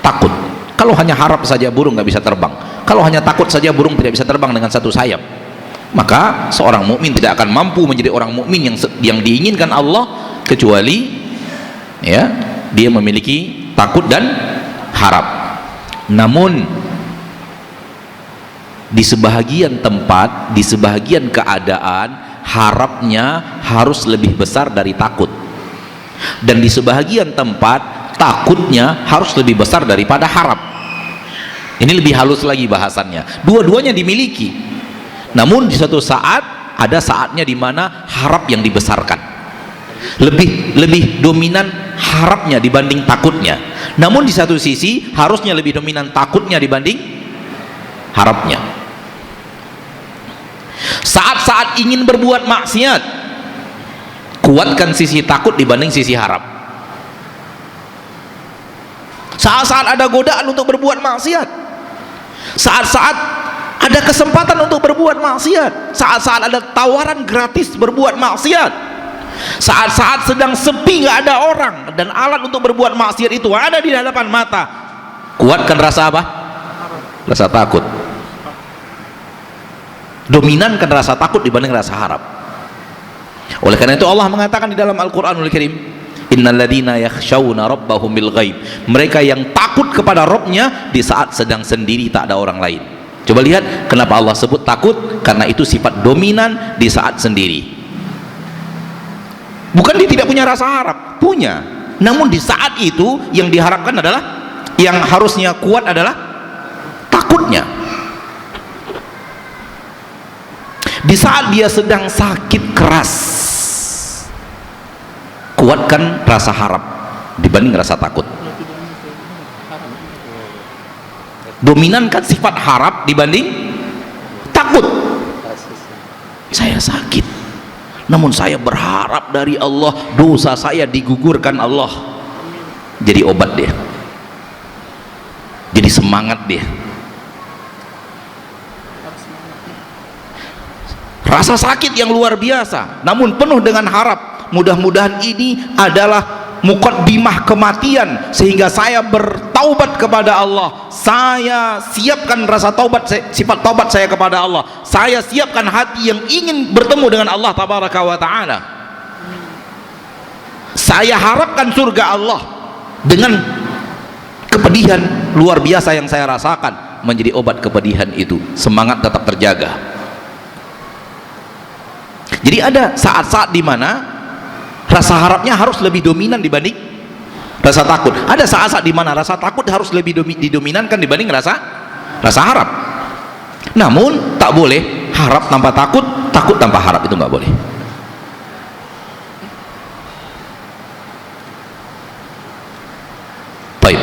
takut. Kalau hanya harap saja burung nggak bisa terbang, kalau hanya takut saja burung tidak bisa terbang dengan satu sayap. Maka seorang mukmin tidak akan mampu menjadi orang mukmin yang diinginkan Allah kecuali ya dia memiliki takut dan harap. Namun di sebahagian tempat, di sebahagian keadaan, harapnya harus lebih besar dari takut. Dan di sebahagian tempat takutnya harus lebih besar daripada harap. Ini lebih halus lagi bahasannya. Dua-duanya dimiliki. Namun di suatu saat ada saatnya di mana harap yang dibesarkan. Lebih dominan harapnya dibanding takutnya. Namun di satu sisi harusnya lebih dominan takutnya dibanding harapnya. Saat-saat ingin berbuat maksiat, kuatkan sisi takut dibanding sisi harap. Saat-saat ada godaan untuk berbuat maksiat, saat-saat ada kesempatan untuk berbuat maksiat, saat-saat ada tawaran gratis berbuat maksiat, saat-saat sedang sepi nggak ada orang dan alat untuk berbuat maksiat itu ada di hadapan mata, kuatkan rasa apa? Rasa takut. Dominankan rasa takut dibanding rasa harap. Oleh karena itu Allah mengatakan di dalam Al-Qur'anul Karim, innal ladzina yakhshawna rabbahum bil ghaib, mereka yang takut kepada Rabbnya di saat sedang sendiri tak ada orang lain. Coba lihat kenapa Allah sebut takut, karena itu sifat dominan di saat sendiri. Bukan dia tidak punya rasa harap, punya, namun di saat itu yang diharapkan adalah, yang harusnya kuat adalah takutnya. Di saat dia sedang sakit keras, kuatkan rasa harap dibanding rasa takut. Dominankan sifat harap dibanding takut. Saya sakit, namun saya berharap dari Allah dosa saya digugurkan Allah. Jadi obat dia, jadi semangat dia. Rasa sakit yang luar biasa, namun penuh dengan harap, mudah-mudahan ini adalah muqaddimah kematian sehingga saya bertaubat kepada Allah. Saya siapkan rasa taubat, sifat taubat saya kepada Allah. Saya siapkan hati yang ingin bertemu dengan Allah tabaraka wa taala. Saya harapkan surga Allah. Dengan kepedihan luar biasa yang saya rasakan menjadi obat kepedihan itu, semangat tetap terjaga. Jadi ada saat-saat di mana rasa harapnya harus lebih dominan dibanding rasa takut. Ada saat-saat di mana rasa takut harus lebih didominankan dibanding rasa harap. Namun tak boleh harap tanpa takut, takut tanpa harap, itu nggak boleh. Baik.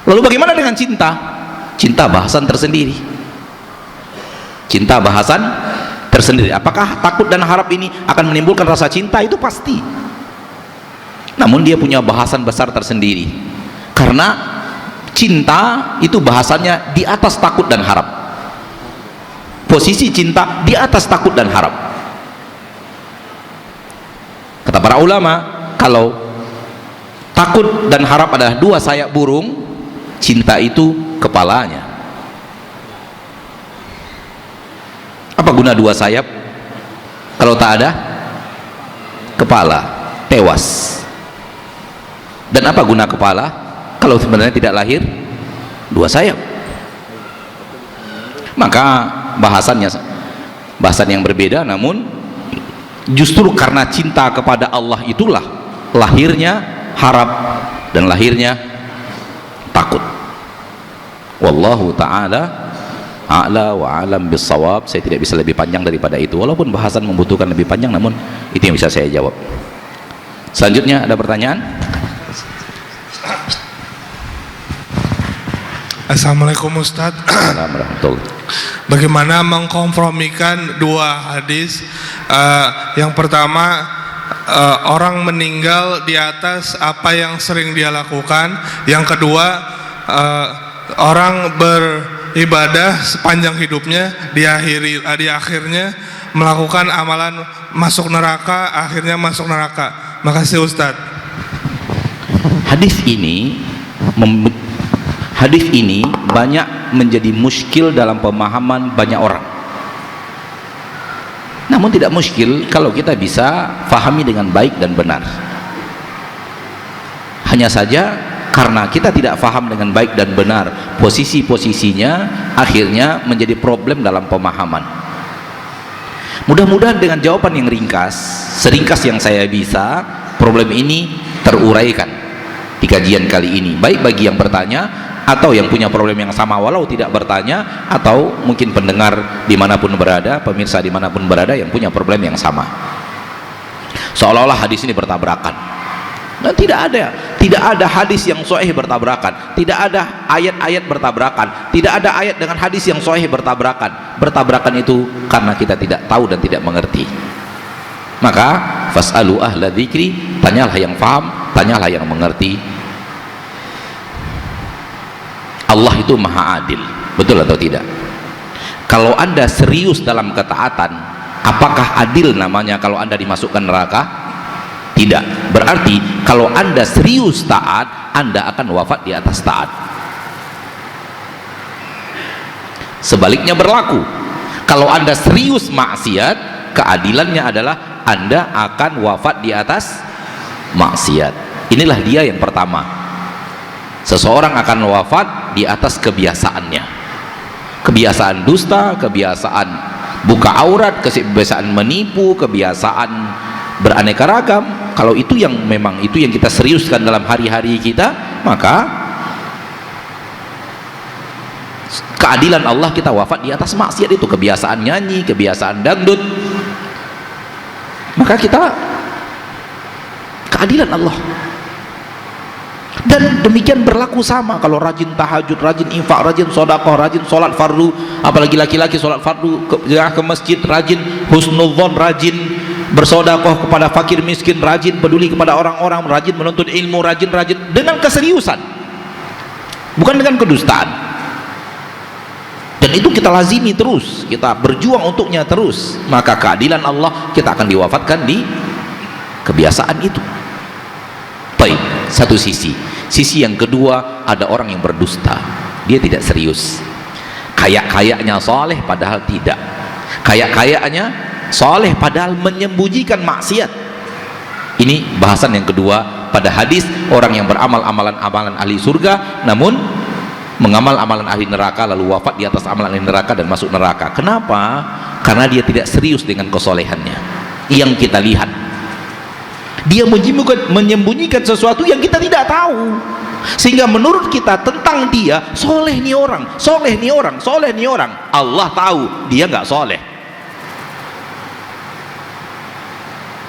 Lalu bagaimana dengan cinta? Cinta bahasan tersendiri. Cinta bahasan tersendiri. Apakah takut dan harap ini akan menimbulkan rasa cinta? Itu pasti. Namun dia punya bahasan besar tersendiri. Karena cinta itu bahasannya di atas takut dan harap. Posisi cinta di atas takut dan harap. Kata para ulama, kalau takut dan harap adalah dua sayap burung, cinta itu kepalanya. Apa guna dua sayap kalau tak ada kepala? Tewas. Dan apa guna kepala kalau sebenarnya tidak lahir dua sayap? Maka bahasan yang berbeda, namun justru karena cinta kepada Allah itulah lahirnya harap dan lahirnya takut. Wallahu ta'ala a'la wa alam bissawab. Saya tidak bisa lebih panjang daripada itu, walaupun bahasan membutuhkan lebih panjang, namun itu yang bisa saya jawab. Selanjutnya ada pertanyaan? Assalamualaikum Ustaz. Assalamualaikum. Bagaimana mengkompromikan dua hadis? Yang pertama, orang meninggal di atas apa yang sering dia lakukan. Yang kedua, orang beribadah sepanjang hidupnya, di akhirnya melakukan amalan masuk neraka, akhirnya masuk neraka. Makasih Ustaz. Hadis ini banyak menjadi muskil dalam pemahaman banyak orang. Namun tidak muskil kalau kita bisa fahami dengan baik dan benar. Hanya saja karena kita tidak faham dengan baik dan benar, posisi-posisinya akhirnya menjadi problem dalam pemahaman. Mudah-mudahan dengan jawaban yang ringkas, seringkas yang saya bisa, problem ini teruraikan di kajian kali ini, baik bagi yang bertanya atau yang punya problem yang sama walau tidak bertanya, atau mungkin pendengar dimanapun berada, pemirsa dimanapun berada yang punya problem yang sama. Seolah-olah hadis ini bertabrakan. Nah, tidak ada hadis yang sahih bertabrakan, tidak ada ayat-ayat bertabrakan, tidak ada ayat dengan hadis yang sahih bertabrakan. Bertabrakan itu karena kita tidak tahu dan tidak mengerti. Maka fas'alu ahla dzikri, tanyalah yang paham, tanyalah yang mengerti. Allah itu maha adil, betul atau tidak? Kalau Anda serius dalam ketaatan, apakah adil namanya kalau Anda dimasukkan neraka? Tidak. Berarti kalau Anda serius taat, Anda akan wafat di atas taat. Sebaliknya berlaku, kalau Anda serius maksiat, keadilannya adalah Anda akan wafat di atas maksiat. Inilah dia yang pertama. Seseorang akan wafat di atas kebiasaannya, kebiasaan dusta, kebiasaan buka aurat, kebiasaan menipu, kebiasaan beraneka ragam. Kalau itu yang memang itu yang kita seriuskan dalam hari-hari kita, maka keadilan Allah kita wafat di atas maksiat itu. Kebiasaan nyanyi, kebiasaan dangdut, maka kita keadilan Allah. Dan demikian berlaku sama kalau rajin tahajud, rajin infak, rajin sedekah, rajin sholat fardu, apalagi laki-laki sholat fardu, ke masjid, rajin husnudzon, rajin bersedekah kepada fakir miskin, rajin peduli kepada orang-orang, rajin menuntut ilmu, rajin dengan keseriusan, bukan dengan kedustaan. Dan itu kita lazimi terus, kita berjuang untuknya terus, maka keadilan Allah kita akan diwafatkan di kebiasaan itu. Baik, satu sisi. Sisi yang kedua, ada orang yang berdusta, dia tidak serius. Kayak-kayaknya soleh padahal tidak, kayak-kayaknya soleh padahal menyembunyikan maksiat. Ini bahasan yang kedua pada hadis orang yang beramal amalan ahli surga namun mengamal amalan ahli neraka, lalu wafat di atas amalan ahli neraka dan masuk neraka. Kenapa? Karena dia tidak serius dengan kesolehannya. Yang kita lihat, dia menyembunyikan sesuatu yang kita tidak tahu, sehingga menurut kita tentang dia, soleh nih orang, soleh nih orang, soleh nih orang. Allah tahu dia nggak soleh.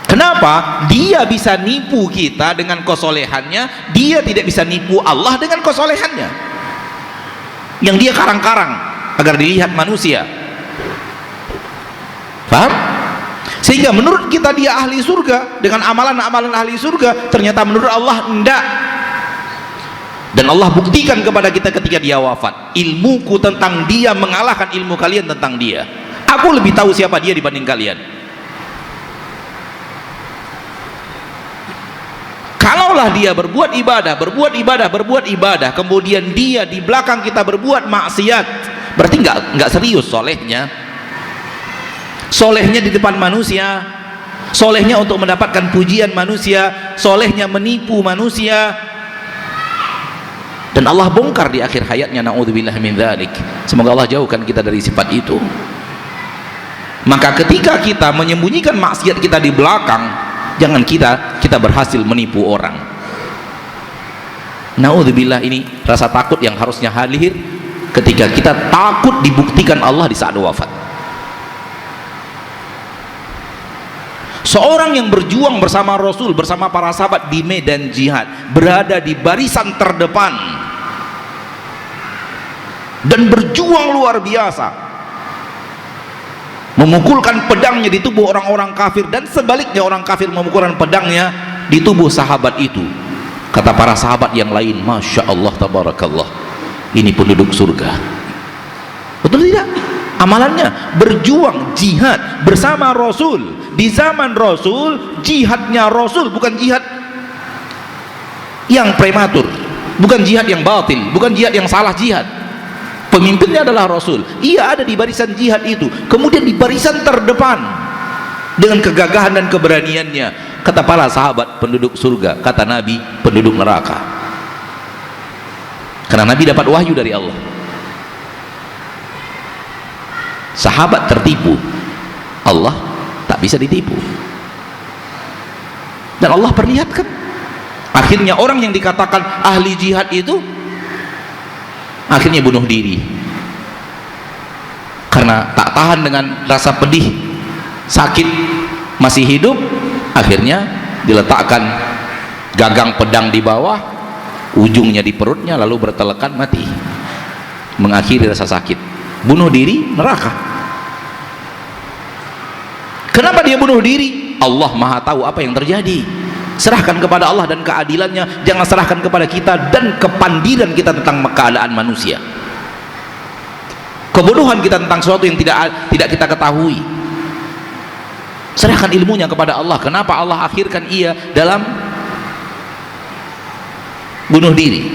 Kenapa? Dia bisa nipu kita dengan kesolehannya, dia tidak bisa nipu Allah dengan kesolehannya yang dia karang-karang agar dilihat manusia. Paham? Sehingga menurut kita dia ahli surga dengan amalan-amalan ahli surga, ternyata menurut Allah enggak. Dan Allah buktikan kepada kita ketika dia wafat, ilmuku tentang dia mengalahkan ilmu kalian tentang dia. Aku lebih tahu siapa dia dibanding kalian. Kalaulah dia berbuat ibadah, kemudian dia di belakang kita berbuat maksiat, berarti enggak serius solehnya. Solehnya di depan manusia, solehnya untuk mendapatkan pujian manusia, solehnya menipu manusia. Dan Allah bongkar di akhir hayatnya, na'udzubillah min dzalik. Semoga Allah jauhkan kita dari sifat itu. Maka ketika kita menyembunyikan maksiat kita di belakang, jangan kita berhasil menipu orang. Na'udzubillah, ini rasa takut yang harusnya hadir ketika kita takut dibuktikan Allah di saat wafat. Seorang yang berjuang bersama Rasul, bersama para sahabat di medan jihad, berada di barisan terdepan dan berjuang luar biasa, memukulkan pedangnya di tubuh orang-orang kafir, dan sebaliknya orang kafir memukulkan pedangnya di tubuh sahabat itu. Kata para sahabat yang lain, Masya Allah, tabarakallah, ini penduduk surga. Betul tidak? Amalannya berjuang jihad bersama Rasul di zaman Rasul. Jihadnya Rasul bukan jihad yang prematur, bukan jihad yang batil, bukan jihad yang salah jihad. Pemimpinnya adalah Rasul. Ia ada di barisan jihad itu, kemudian di barisan terdepan dengan kegagahan dan keberaniannya. Kata para sahabat penduduk surga, kata Nabi penduduk neraka, karena Nabi dapat wahyu dari Allah. Sahabat tertipu, Allah tak bisa ditipu. Dan Allah perlihatkan. Akhirnya orang yang dikatakan ahli jihad itu akhirnya bunuh diri karena tak tahan dengan rasa pedih, sakit, masih hidup. Akhirnya diletakkan gagang pedang di bawah, ujungnya di perutnya, lalu bertelekan mati, mengakhiri rasa sakit, bunuh diri, neraka. Kenapa dia bunuh diri? Allah Maha tahu apa yang terjadi. Serahkan kepada Allah dan keadilannya, jangan serahkan kepada kita dan kepandiran kita tentang keadaan manusia, kebodohan kita tentang sesuatu yang tidak kita ketahui. Serahkan ilmunya kepada Allah. Kenapa Allah akhirkan ia dalam bunuh diri?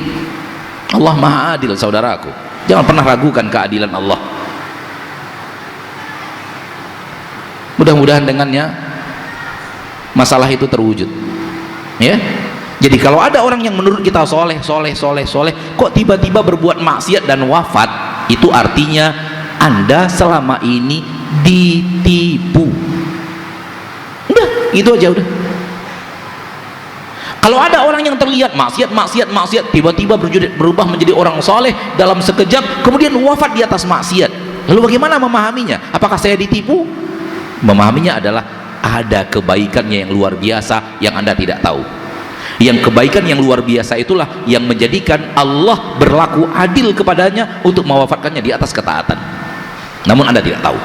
Allah Maha Adil, saudaraku. Jangan pernah ragukan keadilan Allah. Mudah-mudahan dengannya masalah itu terwujud, ya. Jadi kalau ada orang yang menurut kita soleh, kok tiba-tiba berbuat maksiat dan wafat, itu artinya Anda selama ini ditipu. Udah, itu aja udah. Kalau ada orang yang terlihat maksiat, tiba-tiba berubah menjadi orang soleh dalam sekejap, kemudian wafat di atas maksiat, lalu bagaimana memahaminya? Apakah saya ditipu? Memahaminya adalah ada kebaikannya yang luar biasa yang Anda tidak tahu. Yang kebaikan yang luar biasa itulah yang menjadikan Allah berlaku adil kepadanya untuk mewafatkannya di atas ketaatan. Namun Anda tidak tahu.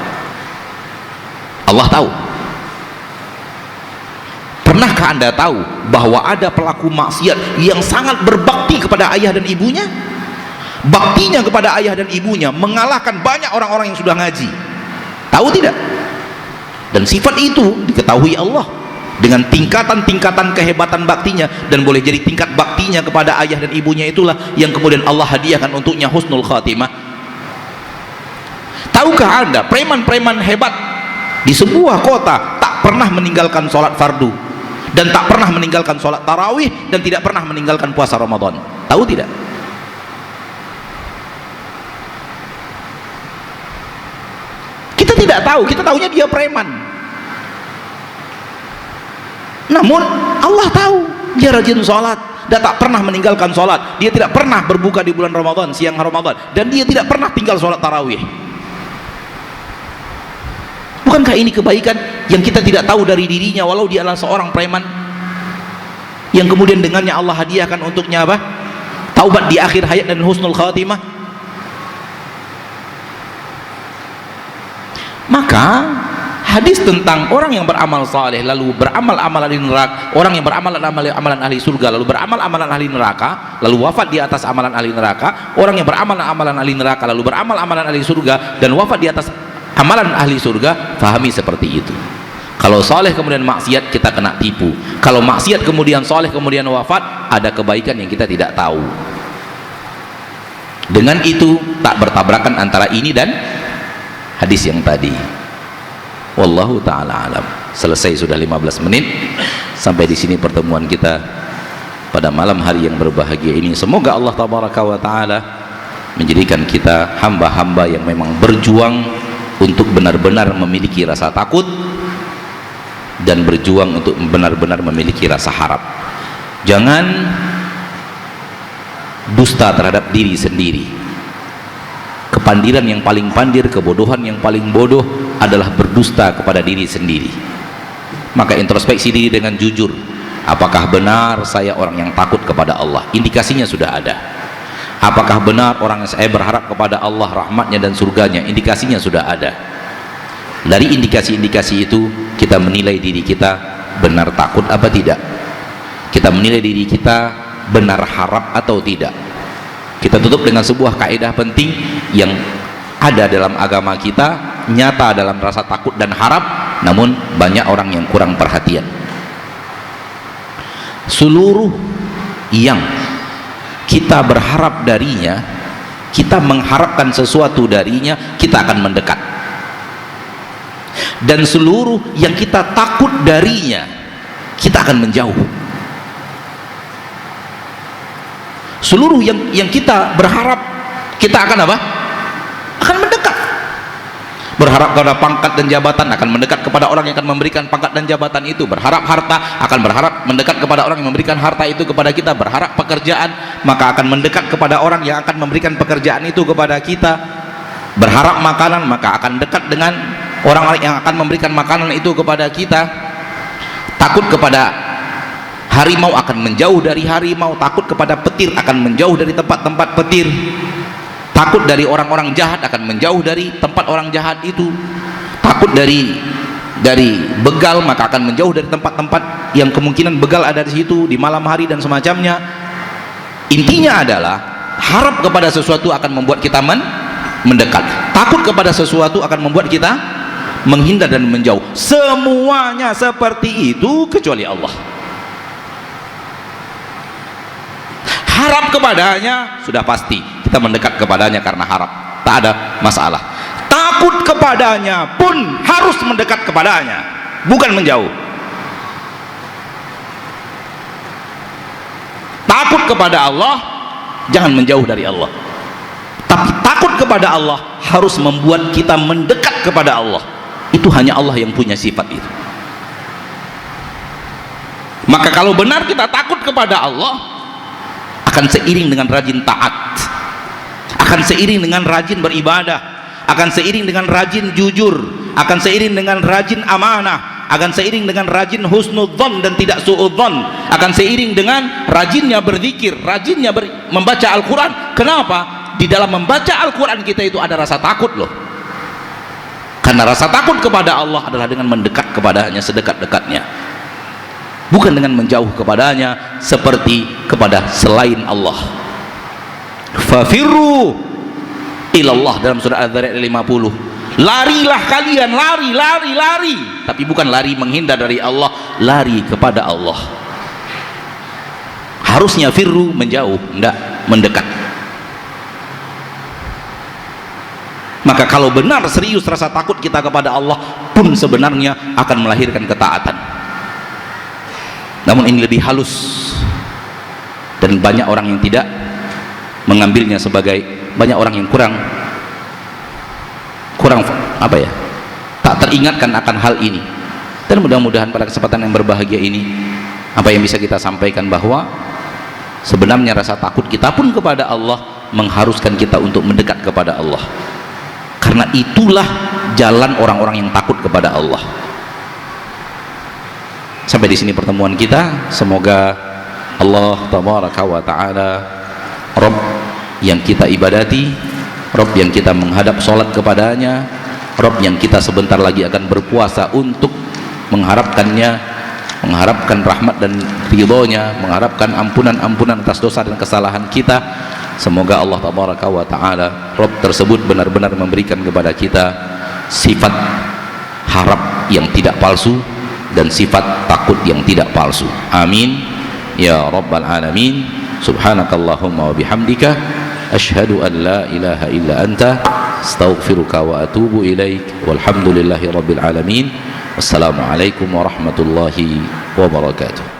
Allah tahu. Pernahkah Anda tahu bahwa ada pelaku maksiat yang sangat berbakti kepada ayah dan ibunya? Baktinya kepada ayah dan ibunya mengalahkan banyak orang-orang yang sudah ngaji. Tahu tidak? Dan sifat itu diketahui Allah dengan tingkatan-tingkatan kehebatan baktinya, dan boleh jadi tingkat baktinya kepada ayah dan ibunya itulah yang kemudian Allah hadiahkan untuknya husnul khatimah. Tahukah Anda preman-preman hebat di sebuah kota tak pernah meninggalkan sholat fardu, dan tak pernah meninggalkan sholat tarawih, dan tidak pernah meninggalkan puasa Ramadan? Tahu tidak? Kita tidak tahu, kita tahunya dia preman. Namun Allah tahu dia rajin sholat, dia tak pernah meninggalkan sholat, dia tidak pernah berbuka di bulan Ramadan, siang Ramadan, dan dia tidak pernah tinggal sholat tarawih. Bukankah ini kebaikan yang kita tidak tahu dari dirinya, walau dia adalah seorang preman, yang kemudian dengannya Allah hadiahkan untuknya apa? Taubat di akhir hayat dan husnul khatimah. Maka hadis tentang orang yang beramal saleh lalu beramal amalan ahli neraka, orang yang beramal amalan ahli surga lalu beramal amalan ahli neraka, lalu wafat di atas amalan ahli neraka, orang yang beramal amalan ahli neraka lalu beramal amalan ahli surga dan wafat di atas amalan ahli surga, fahami seperti itu. Kalau saleh kemudian maksiat, kita kena tipu. Kalau maksiat kemudian saleh kemudian wafat, ada kebaikan yang kita tidak tahu. Dengan itu tak bertabrakan antara ini dan hadis yang tadi. Wallahu ta'ala alam. Selesai sudah 15 menit. Sampai di sini pertemuan kita pada malam hari yang berbahagia ini. Semoga Allah tabaraka wa ta'ala menjadikan kita hamba-hamba yang memang berjuang untuk benar-benar memiliki rasa takut dan berjuang untuk benar-benar memiliki rasa harap. Jangan dusta terhadap diri sendiri. Kepandiran yang paling pandir, kebodohan yang paling bodoh adalah berdusta kepada diri sendiri. Maka introspeksi diri dengan jujur. Apakah benar saya orang yang takut kepada Allah? Indikasinya sudah ada. Apakah benar orang yang saya berharap kepada Allah rahmatnya dan surganya? Indikasinya sudah ada. Dari indikasi-indikasi itu kita menilai diri kita benar takut apa tidak. Kita menilai diri kita benar harap atau tidak. Kita tutup dengan sebuah kaidah penting yang ada dalam agama kita, nyata dalam rasa takut dan harap, namun banyak orang yang kurang perhatian. Seluruh yang kita berharap darinya, kita mengharapkan sesuatu darinya, kita akan mendekat. Dan seluruh yang kita takut darinya, kita akan menjauh. Seluruh yang kita berharap, kita akan apa? Akan mendekat. Berharap kepada pangkat dan jabatan akan mendekat kepada orang yang akan memberikan pangkat dan jabatan itu. Berharap harta akan berharap mendekat kepada orang yang memberikan harta itu kepada kita. Berharap pekerjaan maka akan mendekat kepada orang yang akan memberikan pekerjaan itu kepada kita. Berharap makanan maka akan dekat dengan orang yang akan memberikan makanan itu kepada kita. Takut kepada harimau akan menjauh dari harimau. Takut kepada petir akan menjauh dari tempat-tempat petir. Takut dari orang-orang jahat akan menjauh dari tempat orang jahat itu. Takut dari begal maka akan menjauh dari tempat-tempat yang kemungkinan begal ada di situ di malam hari dan semacamnya. Intinya adalah harap kepada sesuatu akan membuat kita mendekat. Takut kepada sesuatu akan membuat kita menghindar dan menjauh. Semuanya seperti itu kecuali Allah. Harap kepadanya sudah pasti kita mendekat kepadanya karena harap, tak ada masalah. Takut kepadanya pun harus mendekat kepadanya, bukan menjauh. Takut kepada Allah jangan menjauh dari Allah, tapi takut kepada Allah harus membuat kita mendekat kepada Allah. Itu hanya Allah yang punya sifat itu. Maka kalau benar kita takut kepada Allah, akan seiring dengan rajin taat, akan seiring dengan rajin beribadah, akan seiring dengan rajin jujur, akan seiring dengan rajin amanah, akan seiring dengan rajin husnudzon dan tidak suudzon, akan seiring dengan rajinnya berzikir, rajinnya membaca Al-Quran. Kenapa? Di dalam membaca Al-Quran kita itu ada rasa takut loh, karena rasa takut kepada Allah adalah dengan mendekat kepadanya sedekat-dekatnya, bukan dengan menjauh kepadanya seperti kepada selain Allah. Fafirru ilallah dalam surah Az-Zariyat 50. Larilah kalian, lari, tapi bukan lari menghindar dari Allah, lari kepada Allah. Harusnya firru menjauh, tidak mendekat. Maka kalau benar serius rasa takut kita kepada Allah pun sebenarnya akan melahirkan ketaatan. Namun ini lebih halus dan banyak orang yang tidak mengambilnya sebagai, banyak orang yang kurang apa ya, tak teringatkan akan hal ini. Dan mudah-mudahan pada kesempatan yang berbahagia ini apa yang bisa kita sampaikan bahwa sebenarnya rasa takut kita pun kepada Allah mengharuskan kita untuk mendekat kepada Allah, karena itulah jalan orang-orang yang takut kepada Allah. Sampai di sini pertemuan kita. Semoga Allah tabaraka wa ta'ala, Rabb yang kita ibadati, Rabb yang kita menghadap sholat kepadanya, Rabb yang kita sebentar lagi akan berpuasa untuk mengharapkannya, mengharapkan rahmat dan ridhonya, mengharapkan ampunan atas dosa dan kesalahan kita. Semoga Allah tabaraka wa ta'ala, Rabb tersebut benar-benar memberikan kepada kita sifat harap yang tidak palsu dan sifat takut yang tidak palsu. Amin ya rabbal alamin. Subhanakallahumma wa bihamdika asyhadu an la ilaha illa anta astaghfiruka wa atubu ilaik. Walhamdulillahi rabbil alamin. Wassalamualaikum warahmatullahi wabarakatuh.